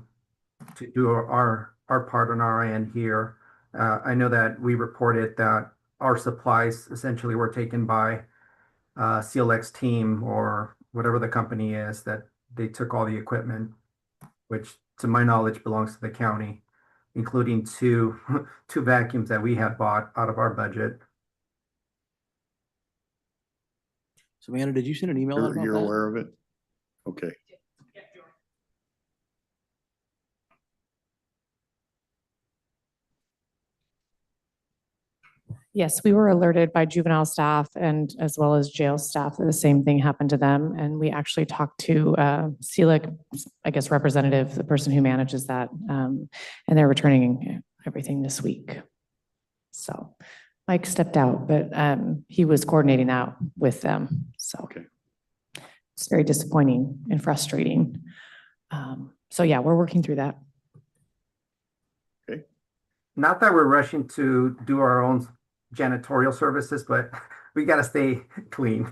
do our part on our end here. I know that we reported that our supplies essentially were taken by CLX team or whatever the company is, that they took all the equipment, which to my knowledge belongs to the county, including two vacuums that we had bought out of our budget. So, Amanda, did you send an email out about You're that? aware of it? Okay. Yes, we were alerted by juvenile staff and as well as jail staff that the same thing happened to them. And we actually talked to CLEC, I guess, representative, the person who manages that, and they're returning everything this week. So Mike stepped out, but he was coordinating that with them. So Okay. it's very disappointing and frustrating. So yeah, we're working through that. Not that we're rushing to do our own janitorial services, but we got to stay clean.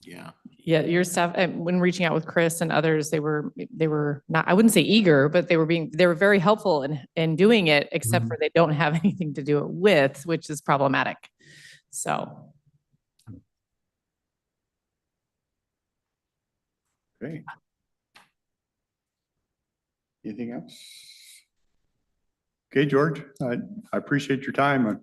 Yeah. Yeah, your staff, when reaching out with Chris and others, they were not, I wouldn't say eager, but they were very helpful in doing it, except for they don't have anything to do it with, which is problematic. So. Great. Anything else? Okay, George, I appreciate your time. I'm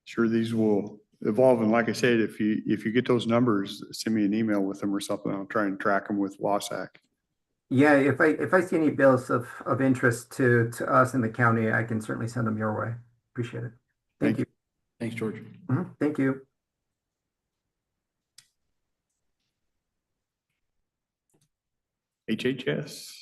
sure these will evolve. And like I said, if you get those numbers, send me an email with them or something. I'll try and track them with Wasack. Yeah, if I see any bills of interest to us in the county, I can certainly send them your way. Appreciate it. Thank you. Thanks, George. Thank you. HHS.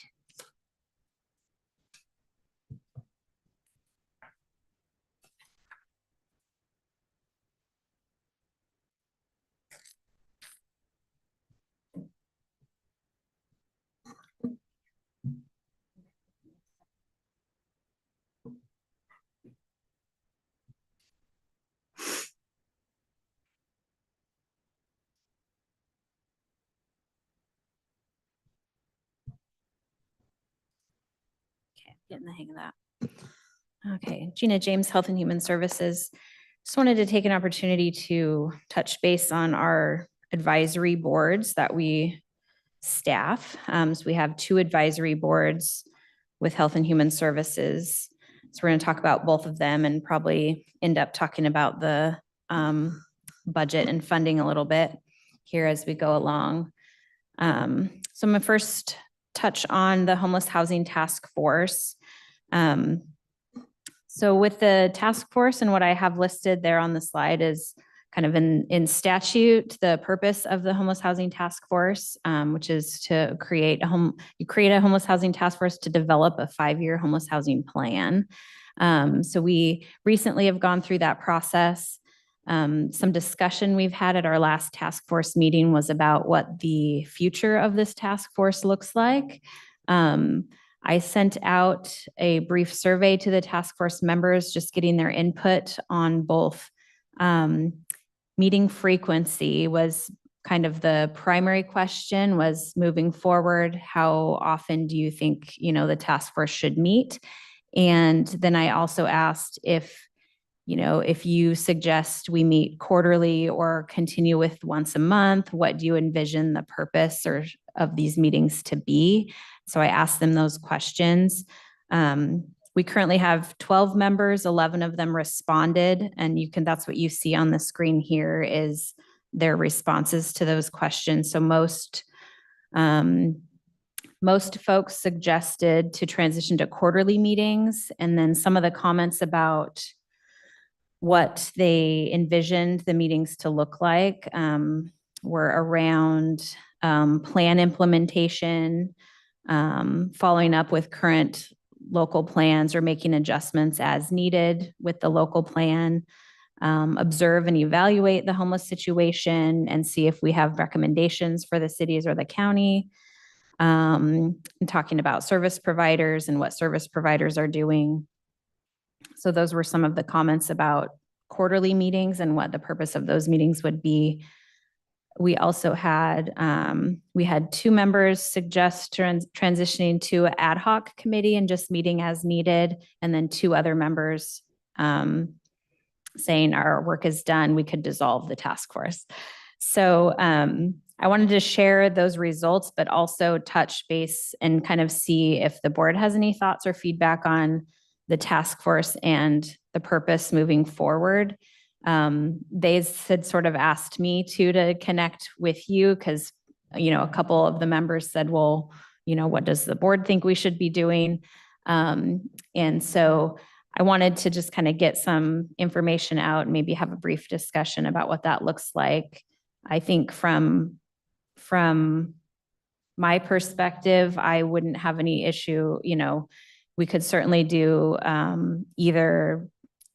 Okay, getting the hang of that. Okay, Gina James, Health and Human Services. Just wanted to take an opportunity to touch base on our advisory boards that we staff. So we have 2 advisory boards with Health and Human Services. So we're going to talk about both of them and probably end up talking about the budget and funding a little bit here as we go along. So I'm going to first touch on the Homeless Housing Task Force. So with the task force and what I have listed there on the slide is kind of in statute, the purpose of the Homeless Housing Task Force, which is to create a homeless housing task force to develop a 5-year homeless housing plan. So we recently have gone through that process. Some discussion we've had at our last task force meeting was about what the future of this task force looks like. I sent out a brief survey to the task force members, just getting their input on both meeting frequency was kind of the primary question, was moving forward, how often do you think, the task force should meet? And then I also asked if you suggest we meet quarterly or continue with once a month, what do you envision the purpose of these meetings to be? So I asked them those questions. We currently have 12 members, 11 of them responded, and that's what you see on the screen here is their responses to those questions. So most folks suggested to transition to quarterly meetings, and then some of the comments about what they envisioned the meetings to look like were around plan implementation, following up with current local plans or making adjustments as needed with the local plan, observe and evaluate the homeless situation and see if we have recommendations for the cities or the county, and talking about service providers and what service providers are doing. So those were some of the comments about quarterly meetings and what the purpose of those meetings would be. We also had, 2 members suggest transitioning to an ad hoc committee and just meeting as needed. And then 2 other members saying our work is done, we could dissolve the task force. So I wanted to share those results, but also touch base and kind of see if the board has any thoughts or feedback on the task force and the purpose moving forward. They had sort of asked me to connect with you because, a couple of the members said, well, what does the board think we should be doing? And so I wanted to just kind of get some information out and maybe have a brief discussion about what that looks like. I think from my perspective, I wouldn't have any issue, we could certainly do either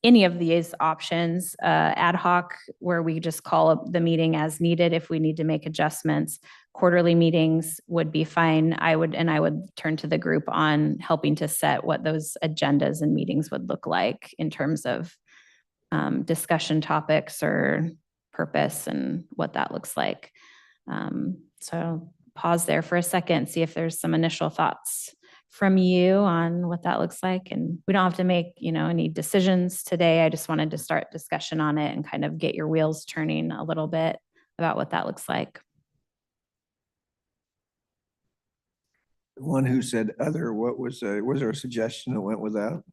any of these options, ad hoc, where we just call up the meeting as needed if we need to make adjustments. Quarterly meetings would be fine. I would turn to the group on helping to set what those agendas and meetings would look like in terms of discussion topics or purpose and what that looks like. So pause there for a second, see if there's some initial thoughts from you on what that looks like. And we don't have to make, any decisions today. I just wanted to start discussion on it and kind of get your wheels turning a little bit about what that looks like. The one who said other, was there a suggestion that went with that?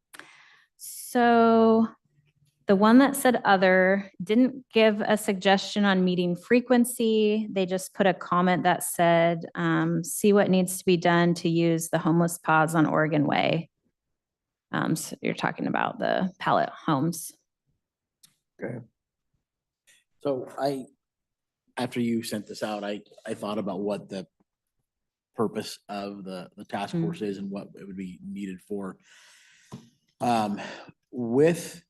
So the one that said other didn't give a suggestion on meeting frequency. They just put a comment that said, see what needs to be done to use the homeless pods on Oregon Way. So you're talking about the pallet homes. Okay. So after you sent this out, I thought about what the purpose of the task force is and what it would be needed for. With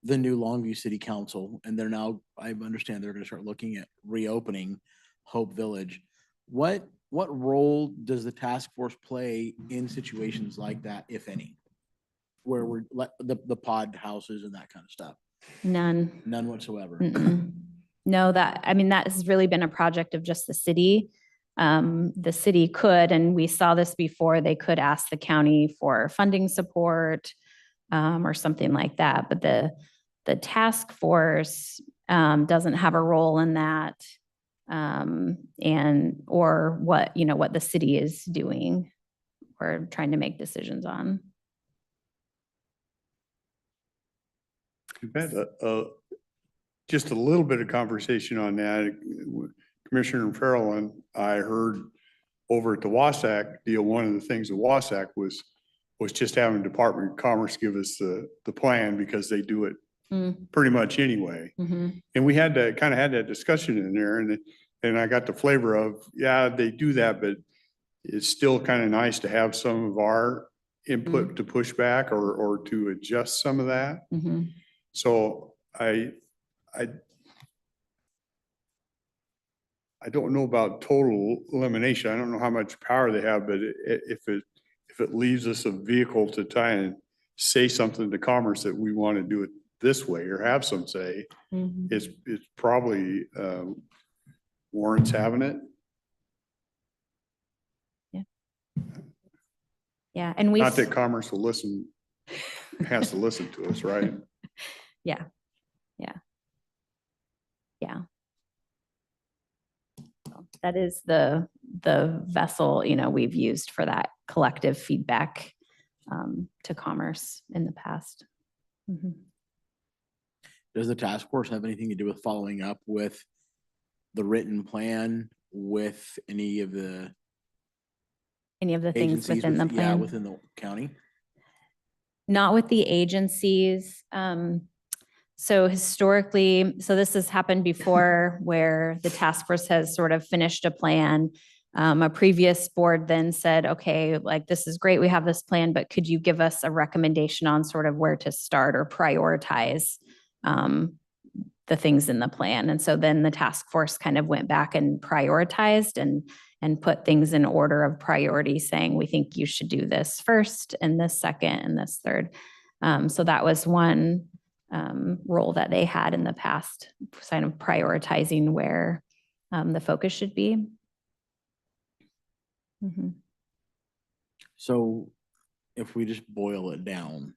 the new Longview City Council, and I understand they're going to start looking at reopening Hope Village. What role does the task force play in situations like that, if any, where we're the pod houses and that kind of stuff? None Whatsoever. No, that has really been a project of just the city. The city could, and we saw this before, they could ask the county for funding support or something like that. But the task force doesn't have a role in that, or what the city is doing or trying to make decisions on. We've had just a little bit of conversation on that. Commissioner Farrell and I heard over at the Wasatch deal, one of the things at Wasatch was just having Department of Commerce give us the plan, because they do it pretty much anyway. Mhm. And we had to, kind of had that discussion in there and I got the flavor of, yeah, they do that, but it's still kind of nice to have some of our input to push back or to adjust some of that. Mhm. So I don't know about total elimination. I don't know how much power they have, but if it leaves us a vehicle to try and say something to Commerce that we want to do it this way or have some say, Mhm. it's probably warrants having it. Yeah, and we. Not that Commerce will listen, has to listen to us, right? Yeah. Yeah. Yeah. So that is the vessel, we've used for that collective feedback to Commerce in the past. Mhm. Does the task force have anything to do with following up with the written plan with any of the Any of the things agencies? within the Yeah, plan? within the county? Not with the agencies. So historically, so this has happened before where the task force has sort of finished a plan. A previous board then said, okay, like this is great, we have this plan, but could you give us a recommendation on sort of where to start or prioritize the things in the plan? And so then the task force kind of went back and prioritized and put things in order of priority, saying, we think you should do this first and this second and this third. So that was one role that they had in the past, kind of prioritizing where the focus should be. Mhm. So if we just boil it down,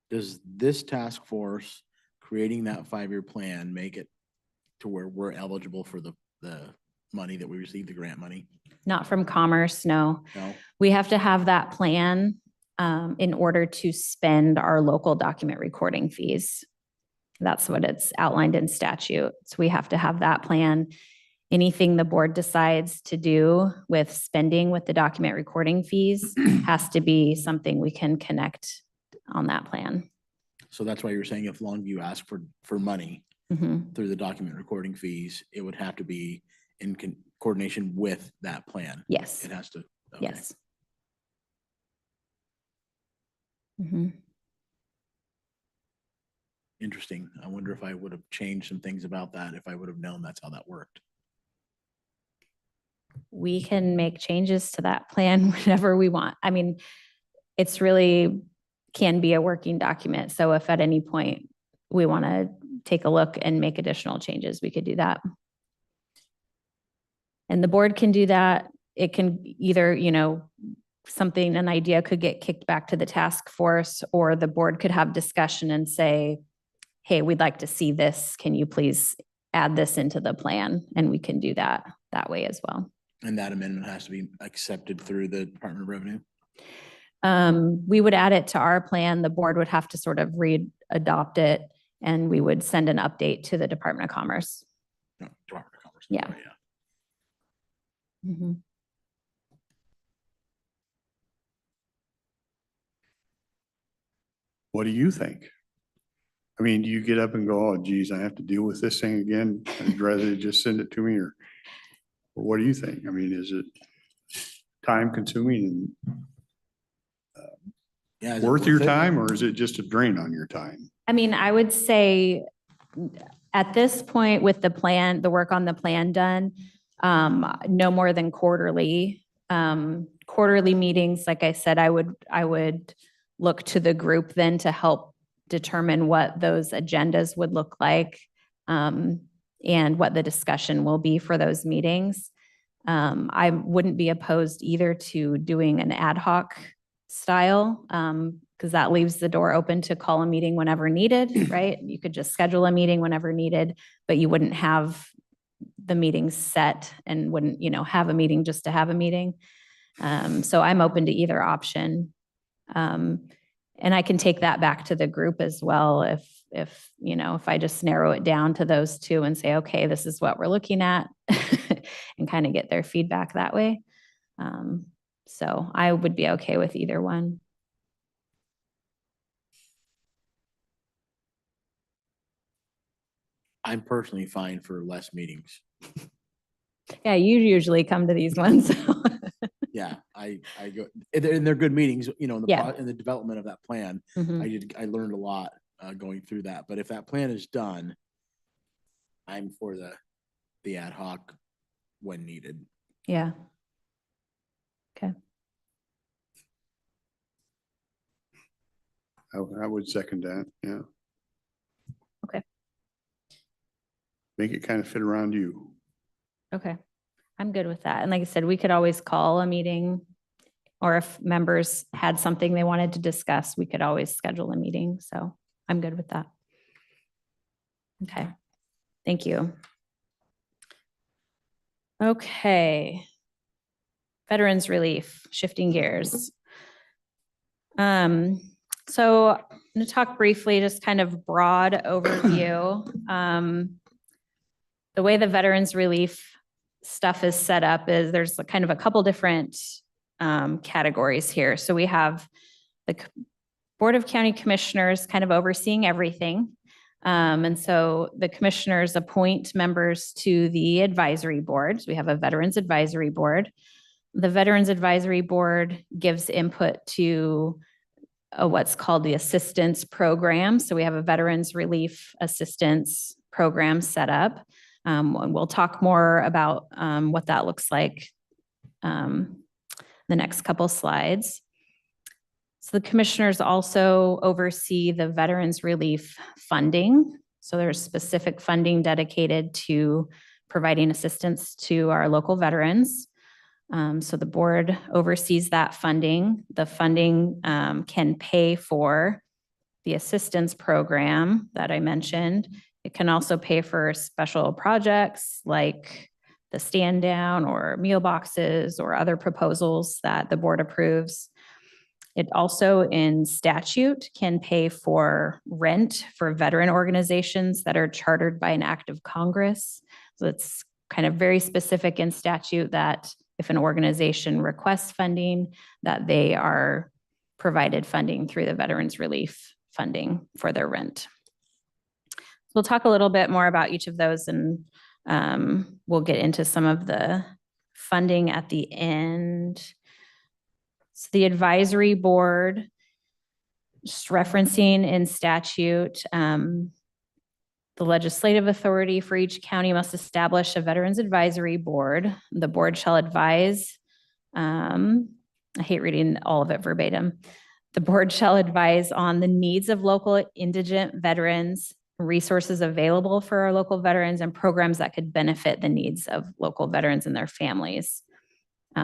does this task force creating that 5-year plan make it to where we're eligible for the money that we receive, the grant money? Not from Commerce, no. No? We have to have that plan in order to spend our local document recording fees. That's what it's outlined in statute. So we have to have that plan. Anything the board decides to do with spending with the document recording fees has to be something we can connect on that plan. So that's why you're saying if Longview asked for money Mhm. through the document recording fees, it would have to be in coordination with that plan. Yes, It has to. Okay. yes. Mhm. Interesting. I wonder if I would have changed some things about that if I would have known that's how that worked. We can make changes to that plan whenever we want. I mean, it's really can be a working document. So if at any point we want to take a look and make additional changes, we could do that. And the board can do that. It can either, an idea could get kicked back to the task force, or the board could have discussion and say, hey, we'd like to see this. Can you please add this into the plan? And we can do that way as well. And that amendment has to be accepted through the Department of Revenue? We would add it to our plan. The board would have to sort of adopt it, and we would send an update to the Department of Commerce. No, Department of Commerce. Yeah. Sorry, Mhm. What do you think? I mean, do you get up and go, oh geez, I have to deal with this thing again? I'd rather just send it to me, or what do you think? I mean, is it time consuming Yeah, is and it worth your worth it? time, or is it just a drain on your time? I mean, I would say at this point with the plan, the work on the plan done, no more than quarterly. Quarterly meetings, like I said, I would look to the group then to help determine what those agendas would look like, and what the discussion will be for those meetings. I wouldn't be opposed either to doing an ad hoc style, because that leaves the door open to call a meeting whenever needed, right? You could just schedule a meeting whenever needed, but you wouldn't have the meeting set and wouldn't, have a meeting just to have a meeting. So I'm open to either option. And I can take that back to the group as well if I just narrow it down to those two and say, okay, this is what we're looking at, and kind of get their feedback that way. So I would be okay with either one. I'm personally fine for less meetings. Yeah, you usually come to these ones. Yeah, I go, and they're good meetings, you know, in the, Yeah. in the development of that plan. Mhm. I learned a lot, going through that, but if that plan is done, I'm for the ad hoc when needed. Yeah. Okay. I would second that, yeah. Okay. Make it kind of fit around you. Okay. I'm good with that. And like I said, we could always call a meeting, or if members had something they wanted to discuss, we could always schedule a meeting. So I'm good with that. Okay. Thank you. Okay. Veterans Relief, shifting gears. So I'm going to talk briefly, just kind of broad overview. The way the Veterans Relief stuff is set up is there's kind of a couple different categories here. So we have the Board of County Commissioners kind of overseeing everything. And so the commissioners appoint members to the advisory boards. We have a Veterans Advisory Board. The Veterans Advisory Board gives input to what's called the assistance program. So we have a Veterans Relief Assistance program set up. And we'll talk more about what that looks like the next couple slides. So the commissioners also oversee the Veterans Relief funding. So there's specific funding dedicated to providing assistance to our local veterans. So the board oversees that funding. The funding can pay for the assistance program that I mentioned. It can also pay for special projects like the stand down or meal boxes or other proposals that the board approves. It also in statute can pay for rent for veteran organizations that are chartered by an act of Congress. So it's kind of very specific in statute that if an organization requests funding, that they are provided funding through the Veterans Relief funding for their rent. We'll talk a little bit more about each of those, and we'll get into some of the funding at the end. So the advisory board, just referencing in statute, the legislative authority for each county must establish a Veterans Advisory Board. The board shall advise, I hate reading all of it verbatim. The board shall advise on the needs of local indigent veterans, resources available for our local veterans, and programs that could benefit the needs of local veterans and their families.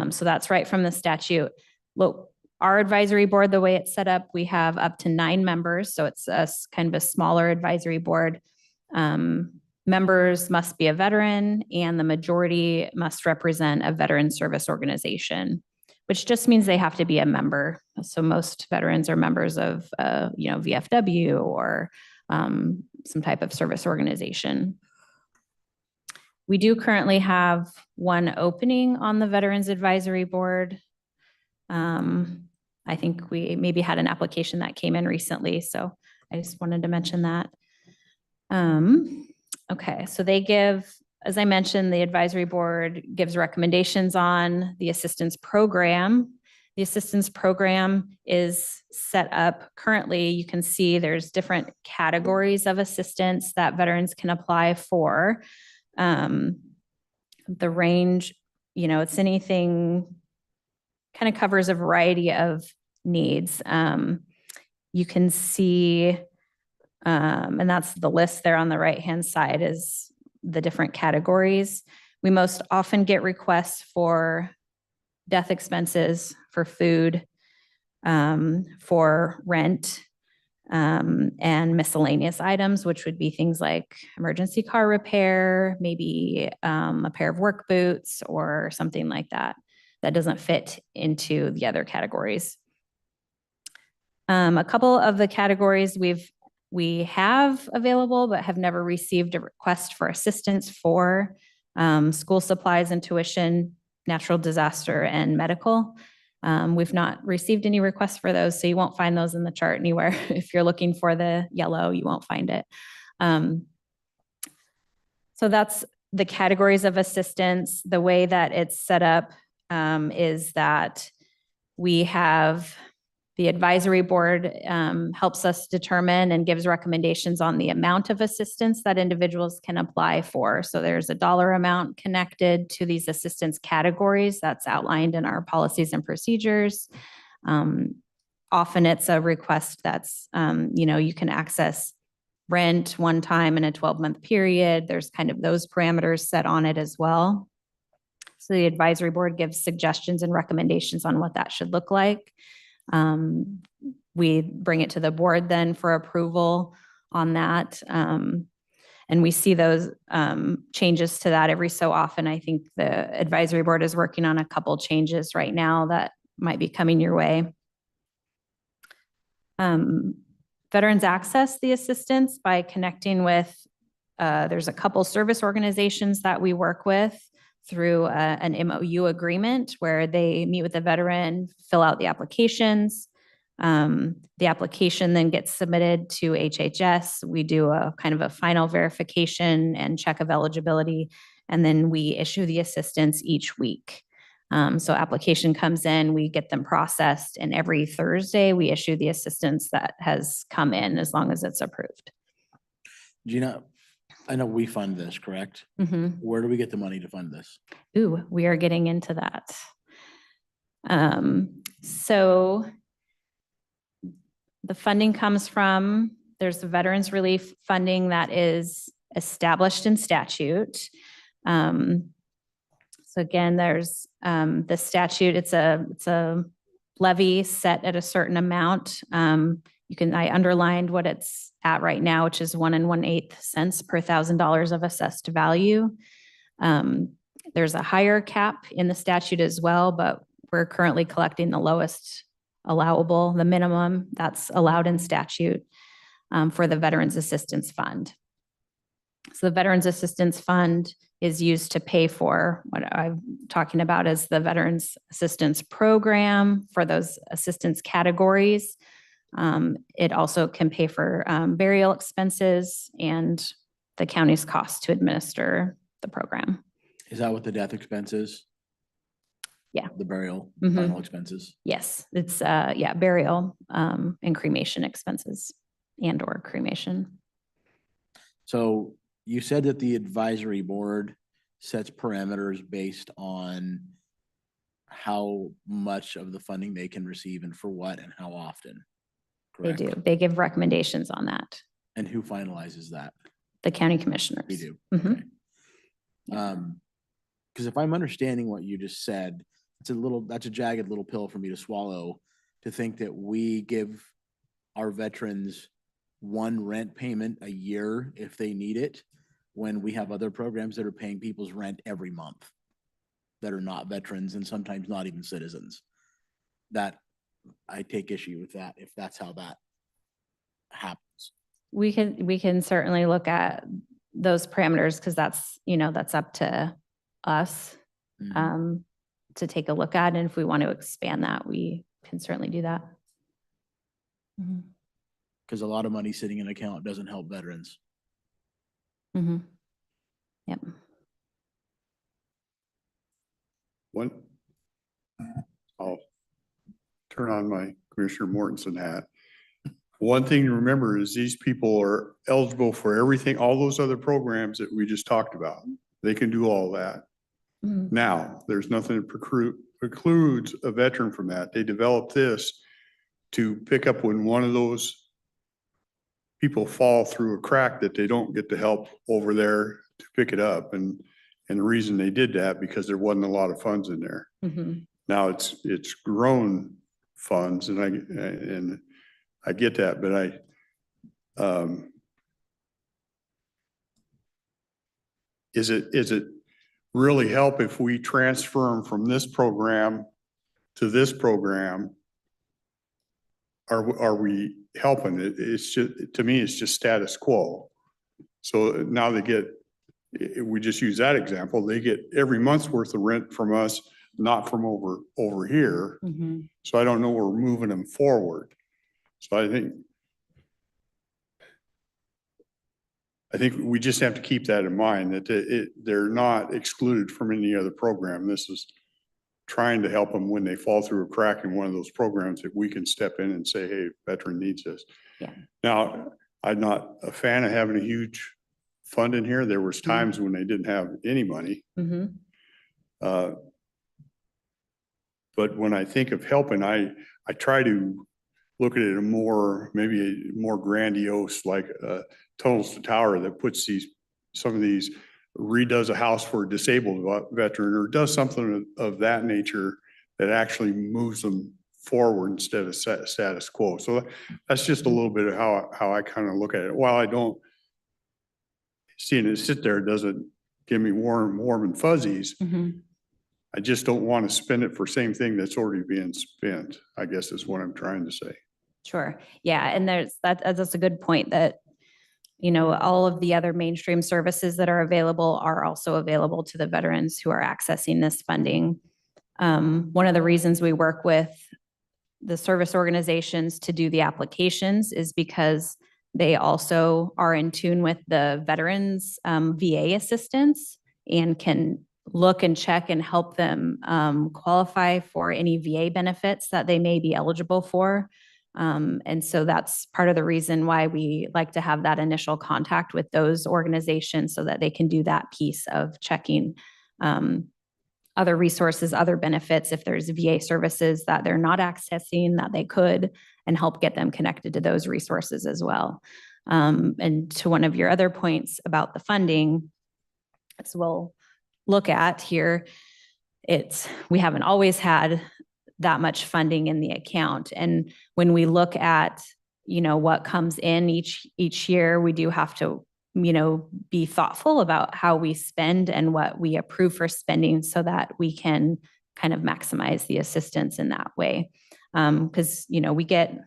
So that's right from the statute. Look, our advisory board, the way it's set up, we have up to 9 members. So it's a kind of a smaller advisory board. Members must be a veteran, and the majority must represent a veteran service organization, which just means they have to be a member. So most veterans are members of, VFW or some type of service organization. We do currently have 1 opening on the Veterans Advisory Board. I think we maybe had an application that came in recently, so I just wanted to mention that. Okay, so they give, as I mentioned, the advisory board gives recommendations on the assistance program. The assistance program is set up currently. You can see there's different categories of assistance that veterans can apply for. The range, it's anything, kind of covers a variety of needs. You can see, and that's the list there on the right-hand side is the different categories. We most often get requests for death expenses, for food, for rent, and miscellaneous items, which would be things like emergency car repair, maybe a pair of work boots or something like that. That doesn't fit into the other categories. A couple of the categories we have available, but have never received a request for assistance for: school supplies and tuition, natural disaster, and medical. We've not received any requests for those, so you won't find those in the chart anywhere. If you're looking for the yellow, you won't find it. So that's the categories of assistance. The way that it's set up is that we have the advisory board helps us determine and gives recommendations on the amount of assistance that individuals can apply for. So there's a dollar amount connected to these assistance categories that's outlined in our policies and procedures. Often it's a request that's, you can access rent one time in a 12-month period. There's kind of those parameters set on it as well. So the advisory board gives suggestions and recommendations on what that should look like. We bring it to the board then for approval on that. And we see those changes to that every so often. I think the advisory board is working on a couple changes right now that might be coming your way. Veterans access the assistance by connecting with, there's a couple service organizations that we work with through an MOU agreement where they meet with the veteran, fill out the applications. The application then gets submitted to HHS. We do a kind of a final verification and check of eligibility, and then we issue the assistance each week. So application comes in, we get them processed, and every Thursday we issue the assistance that has come in as long as it's approved. Gina, I know we fund this, correct? Where do we get the money to fund this? Ooh, we are getting into that. So the funding comes from, there's the Veterans Relief funding that is established in statute. So again, there's the statute, it's a levy set at a certain amount. I underlined what it's at right now, which is 1 1/8 cents per $1,000 of assessed value. There's a higher cap in the statute as well, but we're currently collecting the lowest allowable, the minimum that's allowed in statute for the Veterans Assistance Fund. So the Veterans Assistance Fund is used to pay for what I'm talking about as the Veterans Assistance Program for those assistance categories. It also can pay for burial expenses and the county's cost to administer the program. Is that what the death expense is? Yeah. The burial, Mhm. final expenses? Yes, it's burial and cremation expenses and/or cremation. So you said that the advisory board sets parameters based on how much of the funding they can receive and for what and how often, They correct? do. They give recommendations on that. And who finalizes that? The county commissioners. We do. Mhm. Okay. Because if I'm understanding what you just said, that's a jagged little pill for me to swallow, to think that we give our veterans one rent payment a year if they need it, when we have other programs that are paying people's rent every month that are not veterans and sometimes not even citizens. That I take issue with that if that's how that happens. We can certainly look at those parameters because that's up to us to take a look at. And if we want to expand that, we can certainly do that. Because a lot of money sitting in an account doesn't help veterans. Yep. I'll turn on my Commissioner Mortensen hat. One thing to remember is these people are eligible for everything, all those other programs that we just talked about. They can do all that. Now, there's nothing that precludes a veteran from that. They developed this to pick up when one of those people fall through a crack that they don't get the help over there to pick it up. And the reason they did that, because there wasn't a lot of funds in there. Now it's grown funds and I get that, but is it really help if we transfer them from this program to this program? Are we helping it? It's just, to me, it's just status quo. So now they get, we just use that example, they get every month's worth of rent from us, not from over here. So I don't know, we're moving them forward. So I think I think we just have to keep that in mind, that they're not excluded from any other program. This is trying to help them when they fall through a crack in one of those programs, that we can step in and say, hey, veteran needs this. Yeah. Now, I'm not a fan of having a huge fund in here. There was times when they didn't have any money. Mhm. But when I think of helping, I try to look at it maybe a more grandiose, like Tunnels to Tower, that puts some of these, redoes a house for a disabled veteran, or does something of that nature that actually moves them forward instead of status quo. So that's just a little bit of how I kind of look at it. While I don't, seeing it sit there doesn't give me warm and fuzzies. Mhm. I just don't want to spend it for same thing that's already being spent, I guess is what I'm trying to say. Sure. Yeah. And that's a good point, that, all of the other mainstream services that are available are also available to the veterans who are accessing this funding. One of the reasons we work with the service organizations to do the applications is because they also are in tune with the veterans VA assistance, and can look and check and help them qualify for any VA benefits that they may be eligible for. And so that's part of the reason why we like to have that initial contact with those organizations, so that they can do that piece of checking other resources, other benefits, if there's VA services that they're not accessing that they could, and help get them connected to those resources as well. And to one of your other points about the funding, as we'll look at here, we haven't always had that much funding in the account. And when we look at, what comes in each year, we do have to, be thoughtful about how we spend and what we approve for spending, so that we can kind of maximize the assistance in that way. Because, we get,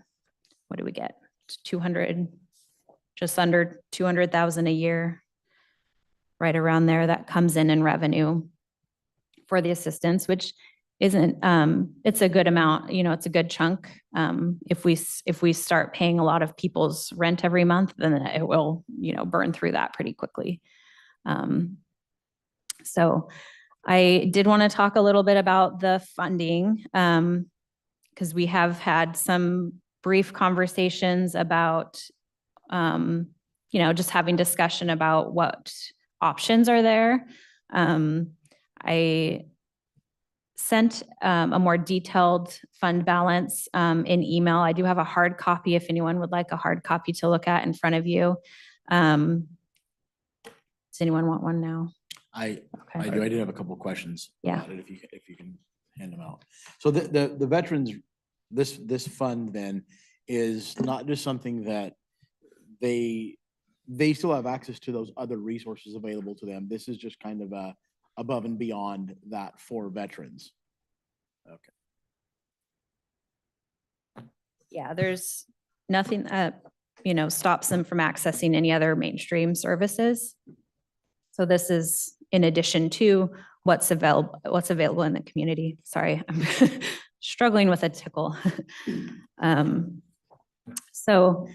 what do we get? 200, just under 200,000 a year, right around there, that comes in revenue for the assistance, which isn't, it's a good amount, it's a good chunk. If we start paying a lot of people's rent every month, then it will, burn through that pretty quickly. So I did want to talk a little bit about the funding, because we have had some brief conversations about, just having discussion about what options are there. I sent a more detailed fund balance in email. I do have a hard copy if anyone would like a hard copy to look at in front of you. Does anyone want one now? I Okay. do. I did have a couple of questions Yeah. about it, if you can hand them out. So the veterans, this fund then is not just something that they still have access to those other resources available to them. This is just kind of above and beyond that for veterans. Okay. Yeah, there's nothing that, stops them from accessing any other mainstream services. So this is in addition to what's available in the community. Sorry, I'm struggling with a tickle. So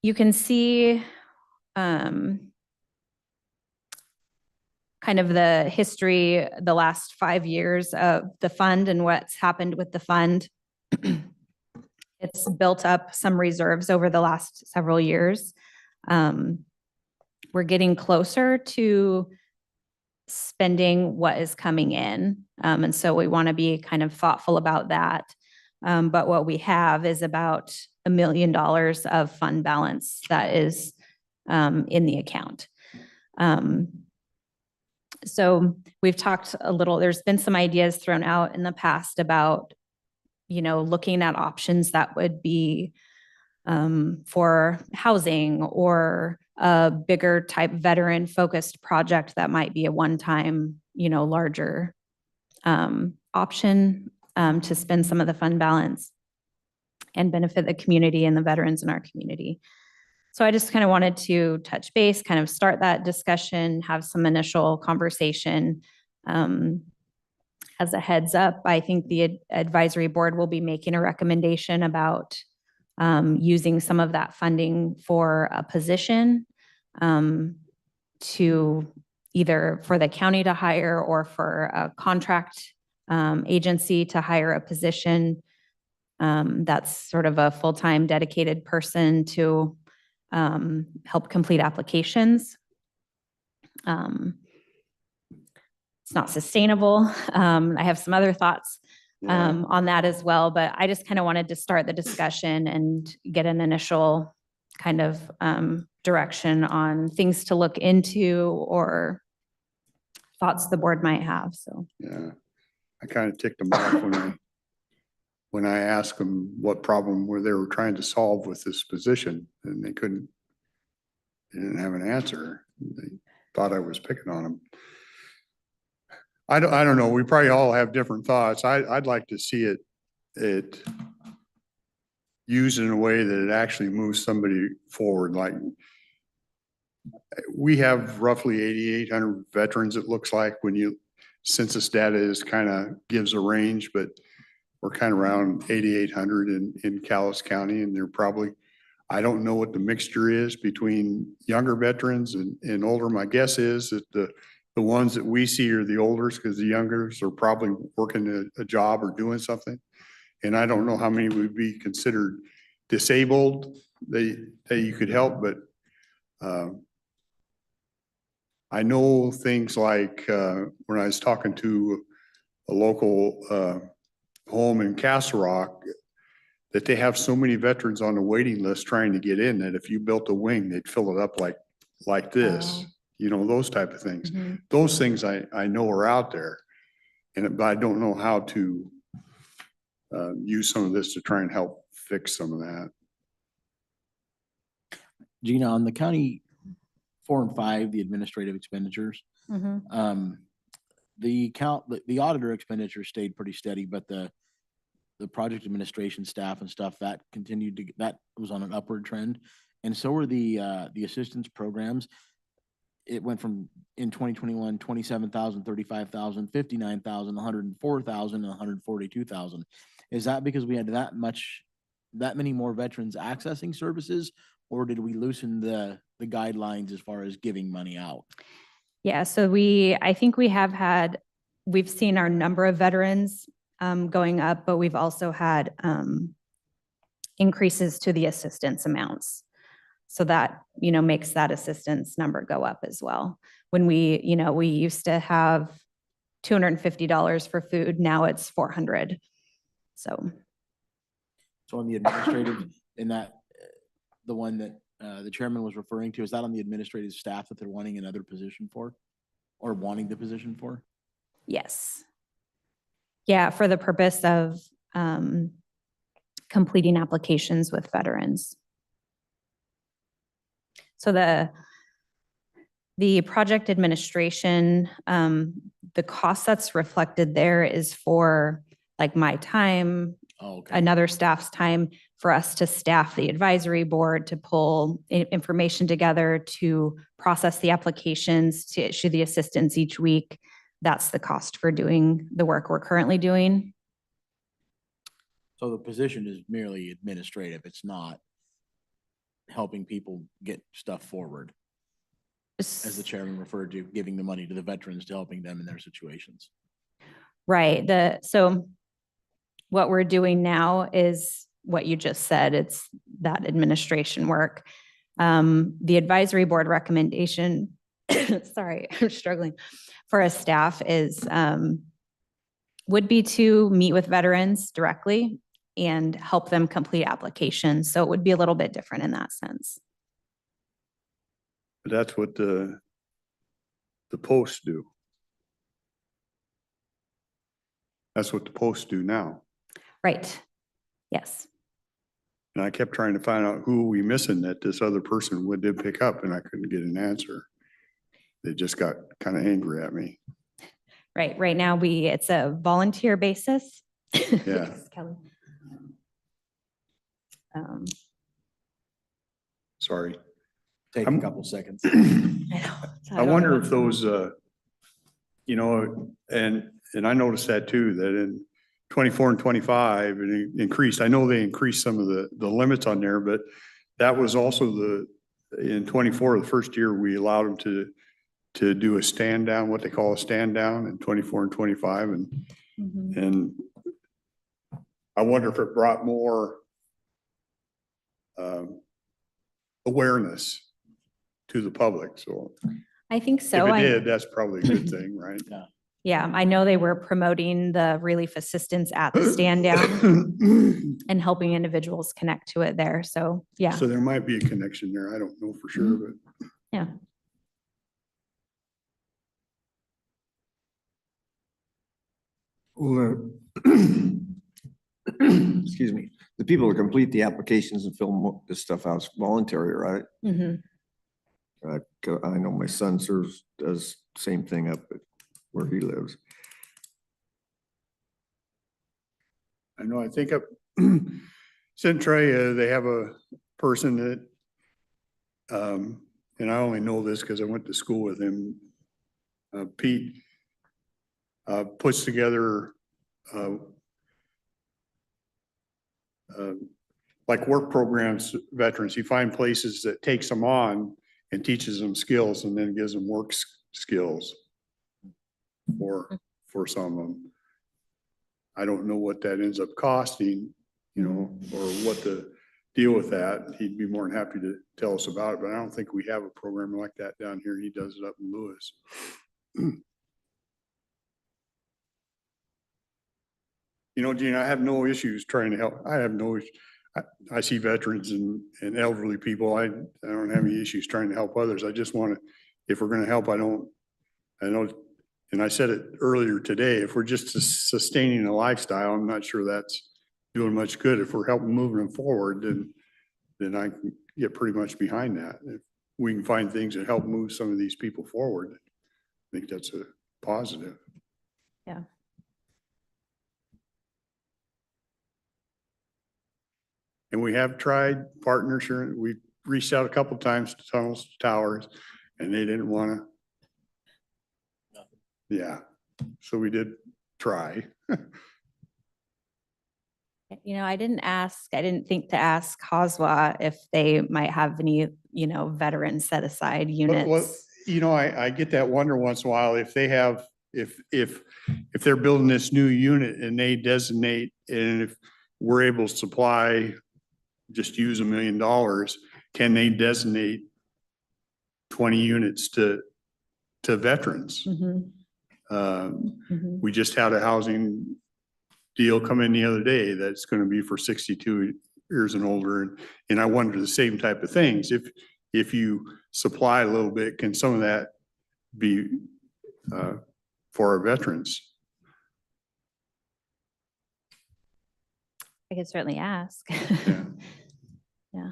you can see kind of the history, the last 5 years of the fund and what's happened with the fund. It's built up some reserves over the last several years. We're getting closer to spending what is coming in. And so we want to be kind of thoughtful about that. But what we have is about $1 million of fund balance that is in the account. So we've talked a little, there's been some ideas thrown out in the past about, looking at options that would be for housing, or a bigger type veteran focused project that might be a one-time, larger option to spend some of the fund balance and benefit the community and the veterans in our community. So I just kind of wanted to touch base, kind of start that discussion, have some initial conversation. As a heads up, I think the advisory board will be making a recommendation about using some of that funding for a position to either for the county to hire or for a contract agency to hire a position that's sort of a full-time dedicated person to help complete applications. It's not sustainable. I have some other thoughts on that as well, but I just kind of wanted to start the discussion and get an initial kind of direction on things to look into or thoughts the board might have, so. Yeah, I kind of ticked them off when I asked them what problem were they were trying to solve with this position, and they didn't have an answer. They thought I was picking on them. I don't know. We probably all have different thoughts. I'd like to see it used in a way that it actually moves somebody forward. Like, we have roughly 8,800 veterans, it looks like, when census data is kind of gives a range, but we're kind of around 8,800 in Cowlitz County, and they're probably, I don't know what the mixture is between younger veterans and older. My guess is that the ones that we see are the olders, because the youngers are probably working a job or doing something. And I don't know how many would be considered disabled that you could help, but I know things like when I was talking to a local home in Castle Rock, that they have so many veterans on the waiting list trying to get in that if you built a wing, they'd fill it up like this. You know, those type of things. Mm-hmm. Those things I know are out there, but I don't know how to use some of this to try and help fix some of that. Gina, on the county 4 and 5, the administrative expenditures, Mhm. the auditor expenditure stayed pretty steady, but the project administration staff and stuff, that was on an upward trend. And so were the assistance programs. It went from, in 2021, 27,000, 35,000, 59,000, 104,000, and 142,000. Is that because we had that many more veterans accessing services, or did we loosen the guidelines as far as giving money out? Yeah, so I think we've seen our number of veterans going up, but we've also had increases to the assistance amounts. So that, makes that assistance number go up as well. When we used to have $250 for food, now it's $400. So on the administrative, in that, the one that the chairman was referring to, is that on the administrative staff that they're wanting another position for, or wanting the position for? yes. Yeah, for the purpose of completing applications with veterans. So the project administration, the cost that's reflected there is for like my time, another staff's time, for us to staff the advisory board, to pull information together, to process the applications, to issue the assistance each week. That's the cost for doing the work we're currently doing. So the position is merely administrative. It's not helping people get stuff forward, as the chairman referred to, giving the money to the veterans to helping them in their situations. Right. So what we're doing now is what you just said. It's that administration work. The advisory board recommendation, sorry, I'm struggling, for a staff would be to meet with veterans directly and help them complete applications. So it would be a little bit different in that sense. But that's what the posts do. That's what the posts do now. Right. Yes. And I kept trying to find out who we missing that this other person did pick up, and I couldn't get an answer. They just got kind of angry at me. Right. Right now it's a volunteer basis. Yeah. Kelly. Sorry. Take a couple seconds. I wonder if those, and I noticed that too, that in 24 and 25 and it increased. I know they increased some of the limits on there, but that was also in 24, the first year, we allowed them to do a stand down, what they call a stand down in 24 and 25. And I wonder if it brought more awareness to the public. So I think if so. it did, that's probably a good thing, right? Yeah, I know they were promoting the relief assistance at the stand down and helping individuals connect to it there. So, yeah. So there might be a connection there. I don't know for sure, but. Yeah. Well, excuse me, the people who complete the applications and fill this stuff out is voluntary, right? Mhm. I know my son does same thing up at where he lives. I know, I think up Centralia, they have a person that, and I only know this because I went to school with him, Pete, puts together like work programs, veterans. He finds places that takes them on and teaches them skills and then gives them work skills for some of them. I don't know what that ends up costing, you know, or what the deal with that. He'd be more than happy to tell us about it, but I don't think we have a program like that down here. He does it up in Lewis. You know, Gene, I have no issues trying to help. I have no, I see veterans and elderly people. I don't have any issues trying to help others. I just want to, if we're going to help, I know, and I said it earlier today, if we're just sustaining a lifestyle, I'm not sure that's doing much good. If we're helping moving them forward, then I can get pretty much behind that. If we can find things that help move some of these people forward, I think that's a positive. Yeah. And we have tried partners, we reached out a couple of times to Tunnels to Towers, and they didn't want to. Yeah, so we did try. You know, I didn't think to ask Haswa if they might have any, you know, veteran set aside Well, units. you know, I get that wonder once in a while if they have, if they're building this new unit and they designate, and if we're able to supply, just use $1 million, can they designate 20 units to veterans? Mhm. Mhm. We just had a housing deal come in the other day that's going to be for 62 years and older. And I wonder the same type of things. If you supply a little bit, can some of that be for our veterans? I could certainly ask. Yeah. Yeah.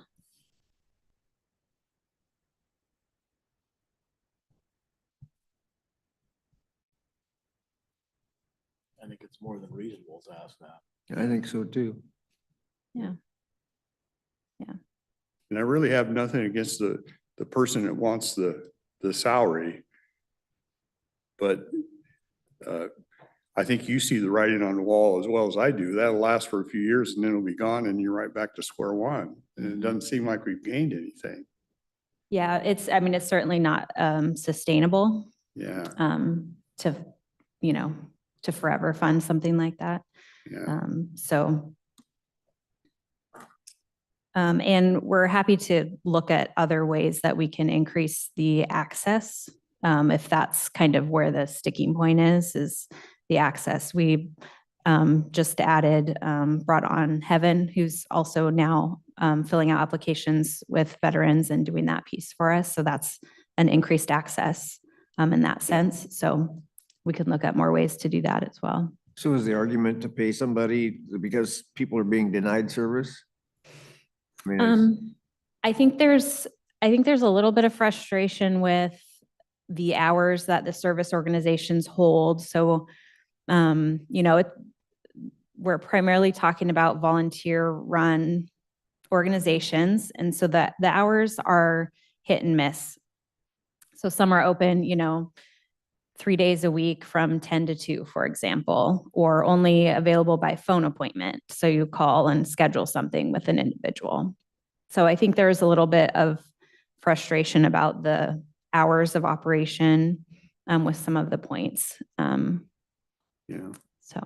I think it's more than reasonable to ask that. I think so too. Yeah. Yeah. And I really have nothing against the person that wants the salary. But I think you see the writing on the wall as well as I do. That'll last for a few years and then it'll be gone and you're right back to square one. And it doesn't seem like we've gained anything. Yeah, I mean, it's certainly not Yeah. To, you know, to forever fund something like that. Yeah. And we're happy to look at other ways that we can increase the access. If that's kind of where the sticking point is the access. We just added, brought on Heaven, who's also now filling out applications with veterans and doing that piece for us. So that's an increased access in that sense. So we can look at more ways to do that as well. So is the argument to pay somebody because people are being denied service? I mean, I think there's a little bit of frustration with the hours that the service organizations hold. So, you know, we're primarily talking about volunteer-run organizations, and so that the hours are hit and miss. So some are open, you know, 3 days a week from 10 to 2, for example, or only available by phone appointment. So you call and schedule something with an individual. So I think there's a little bit of frustration about the hours of operation with some of the points. Yeah. So,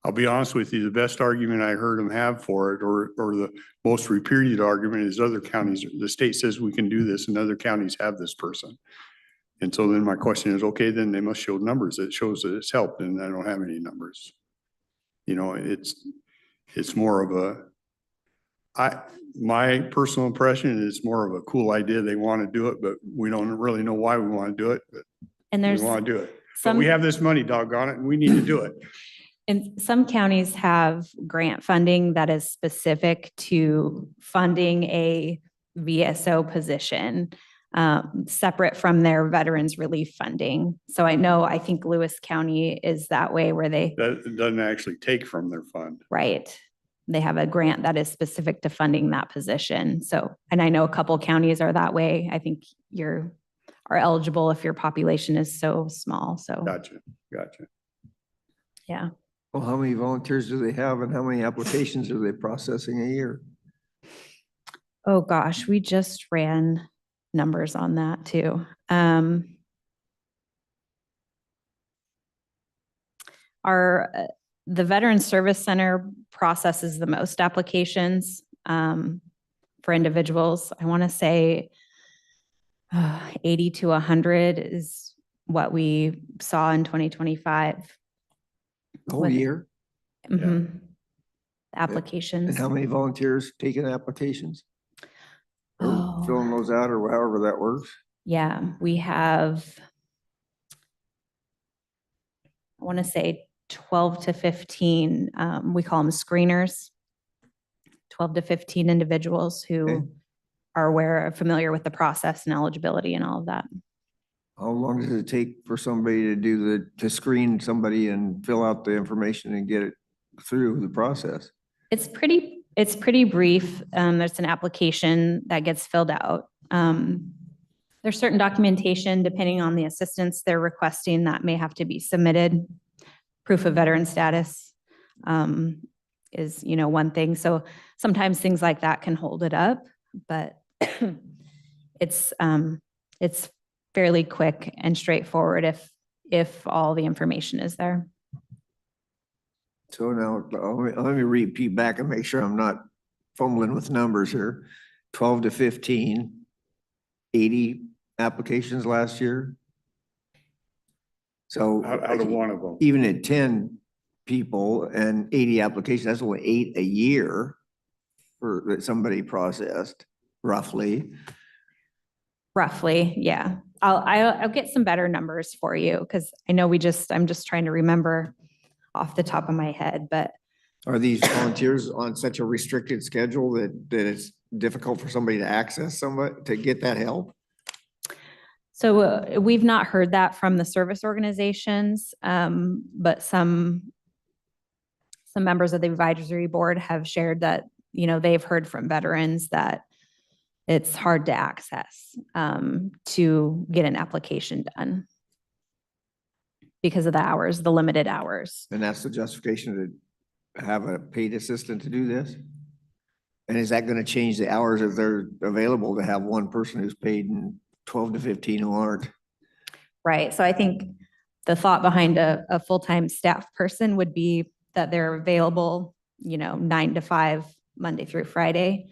I'll be honest with you, the best argument I heard them have for it, or the most repeated argument is other counties, the state says we can do this and other counties have this person. And so then my question is, okay, then they must show numbers that shows that it's helped, and I don't have any numbers. You know, it's more of my personal impression is more of a cool idea. They want to do it, but we don't really know why we want to do it, but and we there's want to do it. But we have this money, doggone it, and we need to do it. and some counties have grant funding that is specific to funding a VSO position, separate from their veterans relief funding. So I think Lewis County is that way where they, That doesn't actually take from their fund. right. They have a grant that is specific to funding that position. So, and I know a couple counties are that way. I think are eligible if your population is so small. So, Gotcha. yeah. Well, how many volunteers do they have and how many applications are they processing a year? Oh gosh, we just ran numbers on that too. The Veteran Service Center processes the most applications for individuals. I want to say 80 to 100 is what we saw in 2025. The whole With- year? Mhm. And Applications. how many volunteers taking applications? Or Oh. filling those out or however that works? Yeah, we have, I want to say 12 to 15, we call them screeners. 12 to 15 individuals Okay. who are familiar with the process and eligibility and all of that. How long does it take for somebody to screen somebody and fill out the information and get it through the process? It's pretty brief. There's an application that gets filled out. There's certain documentation, depending on the assistance they're requesting, that may have to be submitted. Proof of veteran status is, one thing. So sometimes things like that can hold it up, but it's fairly quick and straightforward if all the information is there. So now, let me repeat back and make sure I'm not fumbling with numbers here. 12 to 15, 80 applications last year. So Out of one of them. even at 10 people and 80 applications, that's only 8 a year that somebody processed, roughly. Roughly, yeah. I'll get some better numbers for you because I know I'm just trying to remember off the top of my head, but Are these volunteers on such a restricted schedule that it's difficult for somebody to access to get that help? so we've not heard that from the service organizations, but some members of the advisory board have shared that, they've heard from veterans that it's hard to access to get an application done because of the limited hours. And that's the justification to have a paid assistant to do this? And is that gonna change the hours if they're available to have one person who's paid and 12 to 15 who aren't? Right. So I think the thought behind a full-time staff person would be that they're available, 9 to 5, Monday through Friday,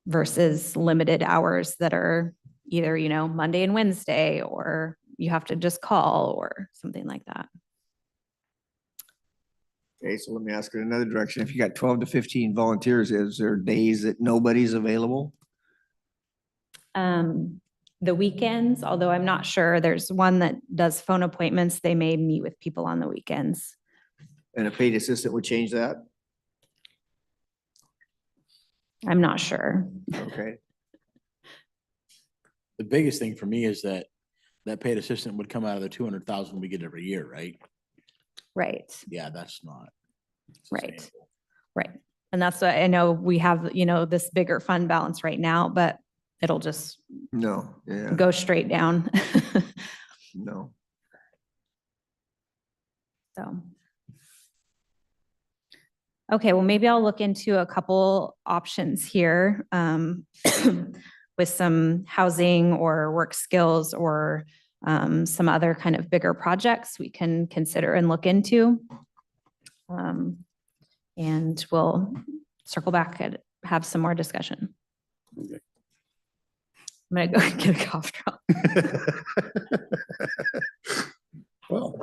versus limited hours that are either, Monday and Wednesday, or you have to just call or something like that. Okay, so let me ask it another direction. If you got 12 to 15 volunteers, is there days that nobody's available? The weekends, although I'm not sure, there's one that does phone appointments. They may meet with people on the weekends. And a paid assistant would change that? I'm not sure. Okay. The biggest thing for me is that paid assistant would come out of the 200,000 we get every year, right? Right. Yeah, that's not. Right. sustainable. Right. And that's why I know we have, this bigger fund balance right now, but it'll just No, yeah, go straight down. no. So. Okay, well, maybe I'll look into a couple options here with some housing or work skills or some other kind of bigger projects we can consider and look into. And we'll circle back and have some more discussion. Okay. I'm gonna go get a cough drop. Well,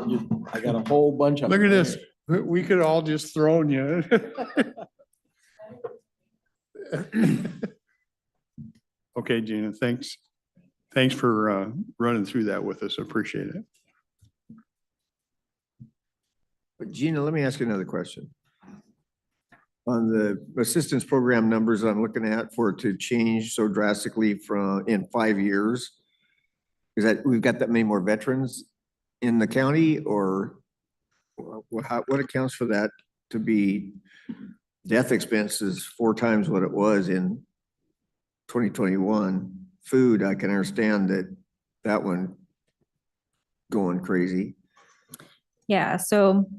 I got a whole bunch of. Look at them this. here. We could all just thrown you. Okay, Gina, thanks. Thanks for running through that with us. Appreciate it. But Gina, let me ask you another question. On the assistance program numbers I'm looking at for it to change so drastically in 5 years, is that we've got that many more veterans in the county, or what accounts for that to be death expenses 4 times what it was in 2021? Food, I can understand that one going crazy. Yeah, so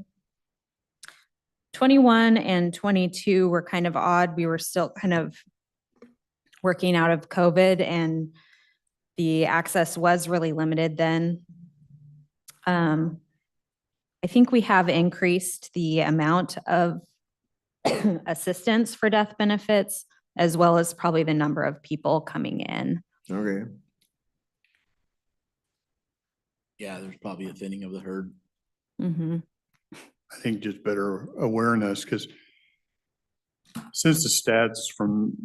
21 and 22 were kind of odd. We were still kind of working out of COVID and the access was really limited then. I think we have increased the amount of assistance for death benefits as well as probably the number of people coming in. Okay. Yeah, there's probably a thinning of the herd. Mm-hmm. I think just better awareness, because since the stats from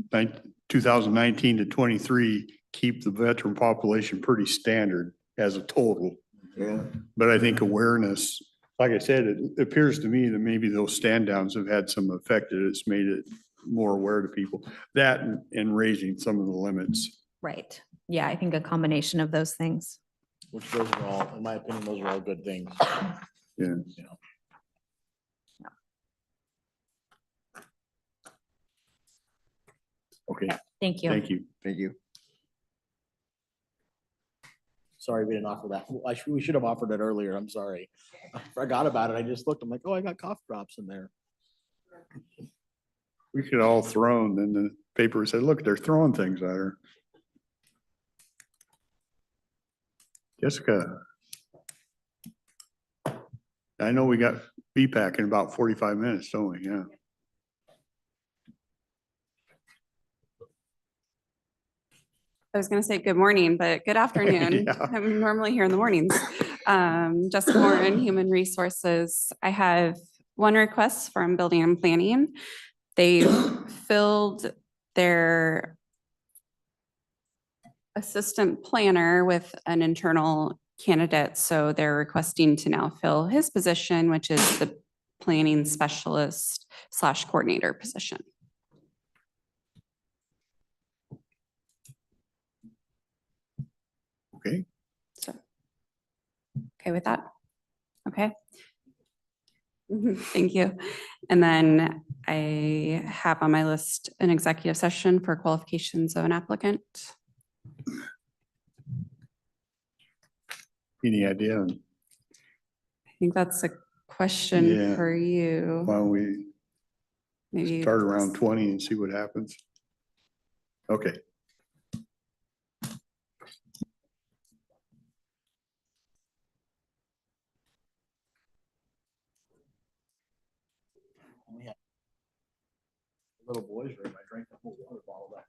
2019 to 23 keep the veteran population pretty standard as a total. Yeah. But I think awareness, like I said, it appears to me that maybe those stand downs have had some effect. It's made it more aware to people. That and raising some of the limits. Right. Yeah, I think a combination of those things. Which those are all, in my opinion, those are all good things. Yeah. You know. Okay. Thank you. Thank you. Thank you. Sorry, we didn't offer that. We should have offered it earlier. I'm sorry. I forgot about it. I just looked, I'm like, oh, I got cough drops in there. We could all thrown, then the paper said, look, they're throwing things at her. Jessica. I know we got BPAC in about 45 minutes, don't we? Yeah. I was going to say good morning, but good afternoon. Yeah. I'm normally here in the mornings. Jessica Moran, Human Resources. I have one request from Building and Planning. They filled their assistant planner with an internal candidate, so they're requesting to now fill his position, which is the planning specialist / coordinator position. Okay. So, okay with that? Okay. Thank you. And then I have on my list an executive session for qualifications of an applicant. Any idea? I think that's a question Yeah. for you. Why don't we Maybe start around 20 and see what happens? Okay. Little boy's room. I drank the whole water bottle that.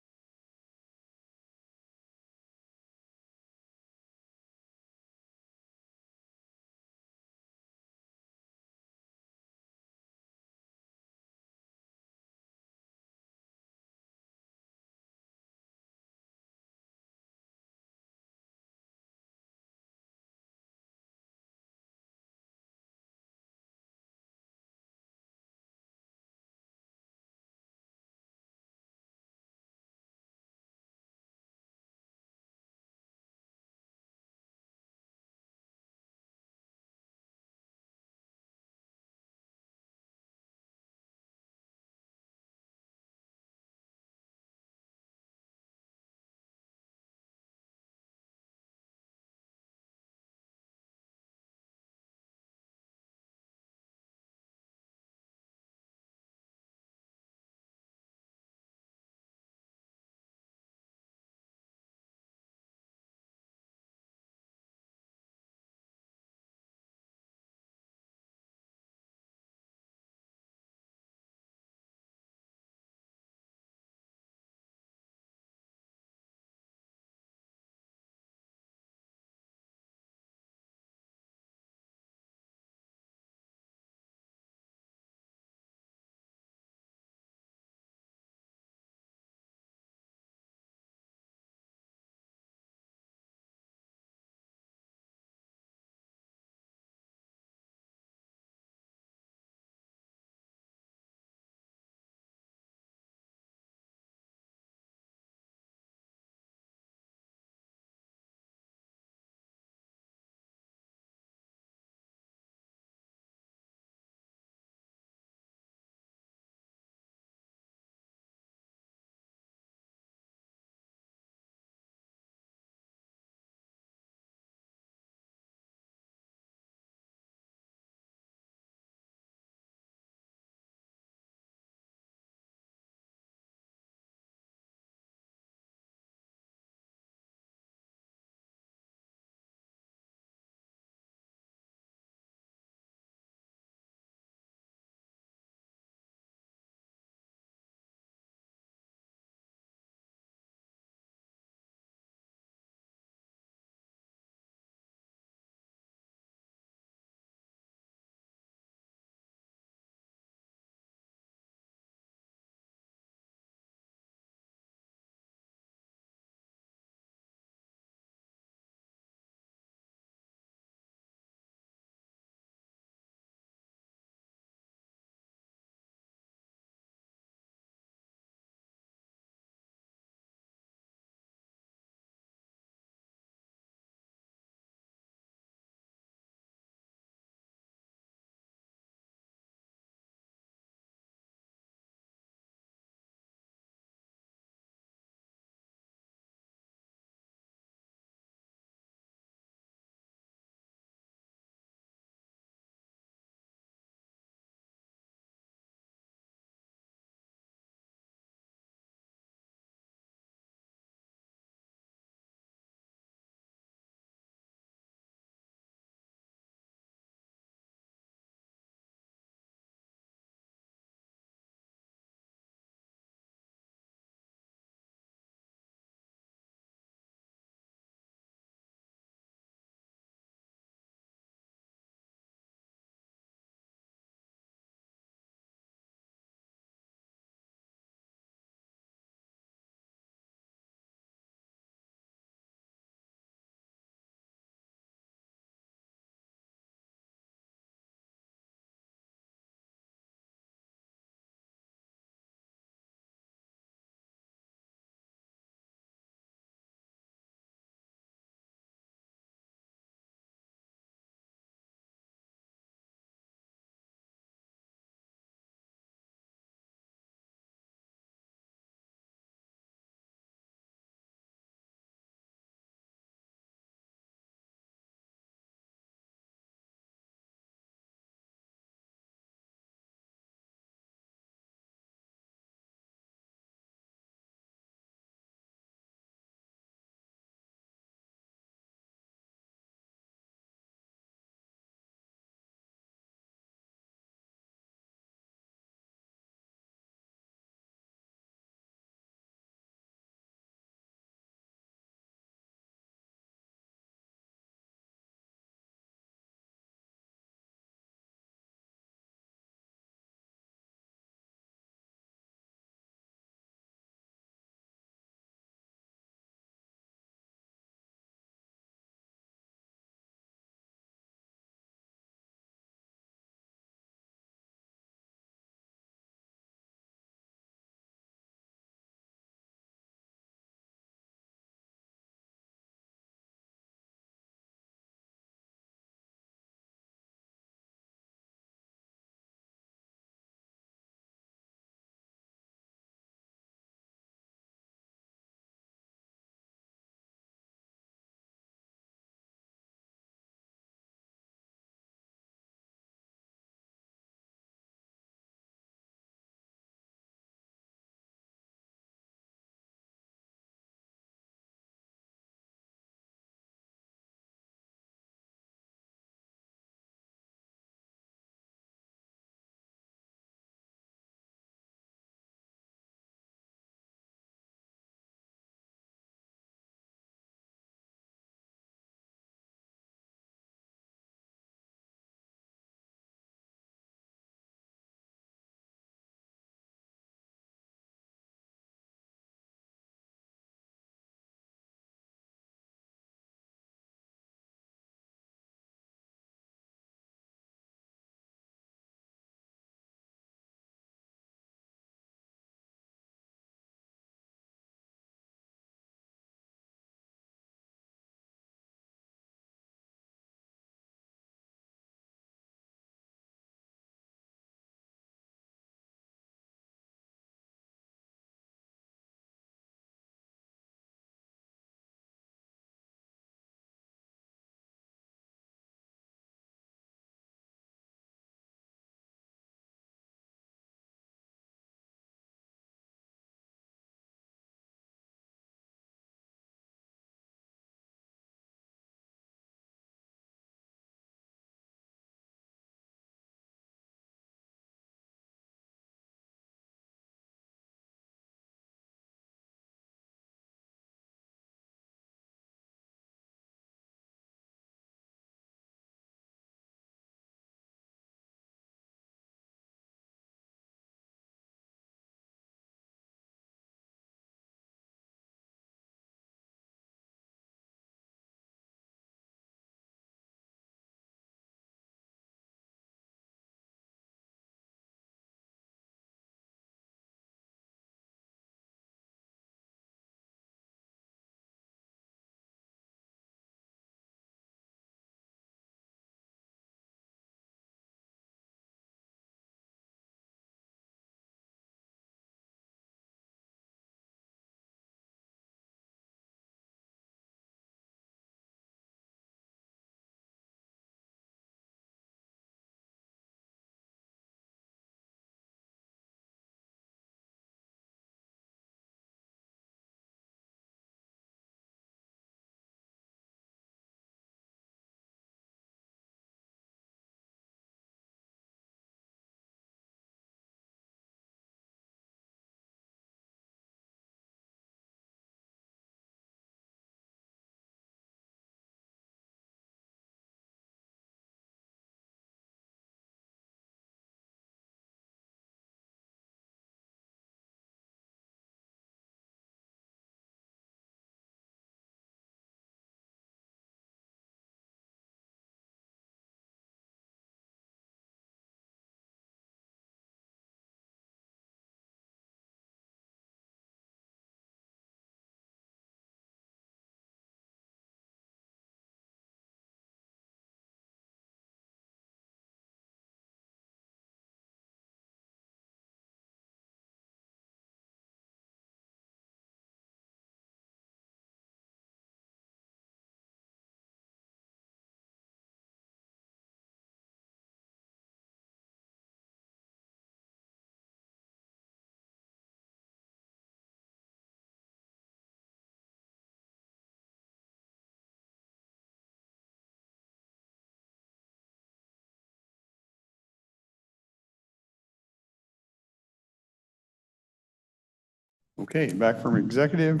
Okay, back from executive.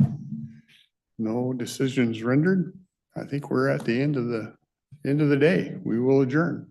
No decisions rendered. I think we're at the end of the day. We will adjourn.